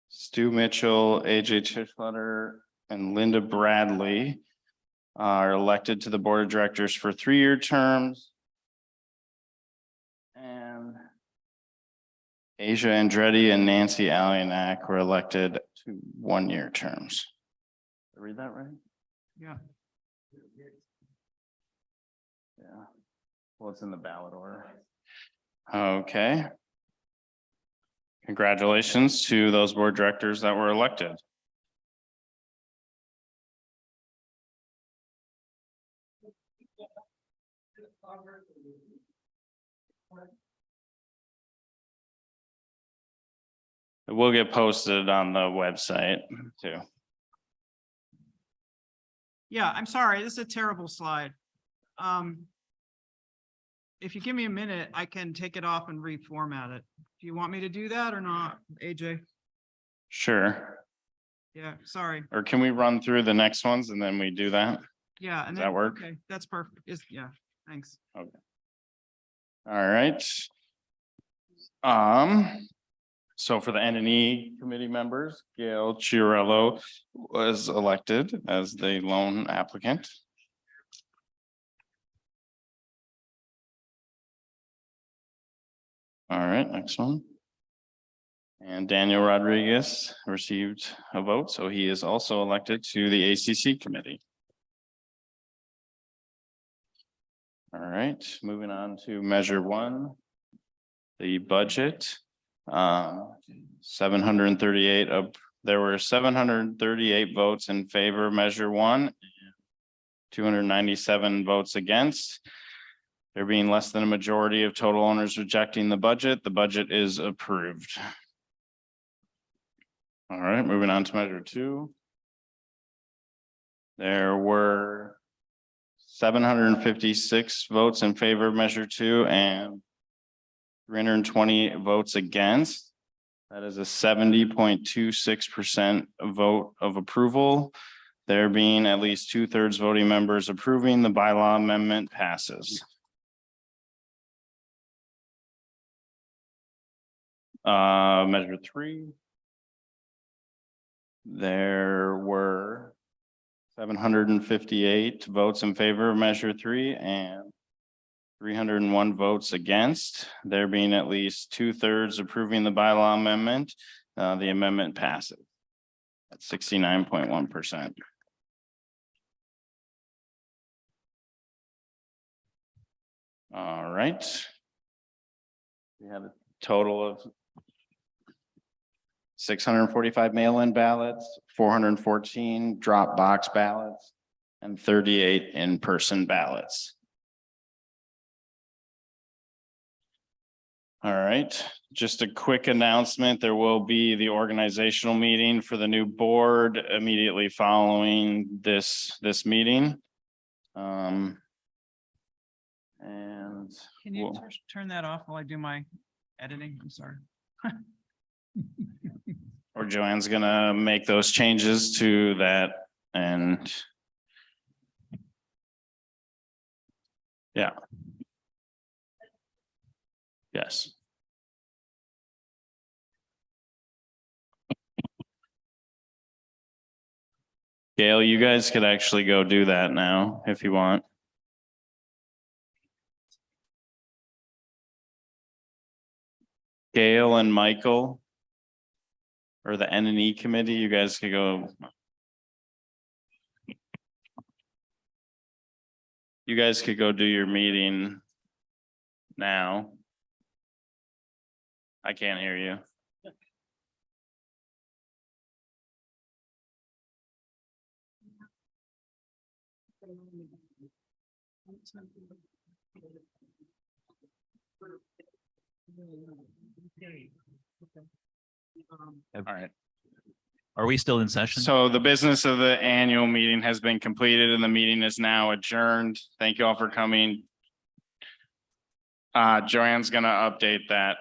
[SPEAKER 1] Stu Mitchell, AJ Tischletter, and Linda Bradley are elected to the board of directors for 3-year terms. And Asia Andretti and Nancy Alienak were elected to 1-year terms. Did I read that right?
[SPEAKER 2] Yeah.
[SPEAKER 1] Yeah. Well, it's in the ballot order. Okay. Congratulations to those board directors that were elected. It will get posted on the website too.
[SPEAKER 2] Yeah, I'm sorry. This is a terrible slide. If you give me a minute, I can take it off and reformat it. Do you want me to do that or not, AJ?
[SPEAKER 1] Sure.
[SPEAKER 2] Yeah, sorry.
[SPEAKER 1] Or can we run through the next ones and then we do that?
[SPEAKER 2] Yeah. And
[SPEAKER 1] Does that
[SPEAKER 2] then-
[SPEAKER 1] work?
[SPEAKER 2] Okay, that's perfect. Yeah, thanks.
[SPEAKER 1] All right. So for the N and E committee members, Gail Chiarello was elected as the lone applicant. All right, next one. And Daniel Rodriguez received a vote, so he is also elected to the ACC committee. All right, moving on to measure one. The budget. 738 of, there were 738 votes in favor of measure one. 297 votes against. There being less than a majority of total owners rejecting the budget is approved. All right, moving on to measure two. There were 756 votes in favor of measure two and 320 votes against. That is a 70.26% vote of approval. There being at least 2/3 voting members approving, the bylaw amendment passes. Measure three. There were 758 votes in favor of measure three and 301 votes against. There being at least 2/3 approving the bylaw amendment, the amendment passes at 69.1%. All right. We have a total of 645 mail-in ballots, 414 drop box ballots, and 38 in-person ballots. All right, just a quick announcement. There will be the organizational meeting for the new board immediately following this meeting. And
[SPEAKER 2] Can you
[SPEAKER 1] we'll-
[SPEAKER 2] turn that off while I do my editing? I'm sorry.
[SPEAKER 1] or Joanne's gonna make those changes to that and yeah. Yes. Gail, you guys could actually go do that now if you want. Gail and Michael or the N and E committee, you guys could go. You guys could go do your meeting now. I can't hear you. All right.
[SPEAKER 7] Are we still in session?
[SPEAKER 1] So the business of the annual meeting has been completed and the meeting is now adjourned. Thank you all for coming. Joanne's gonna update that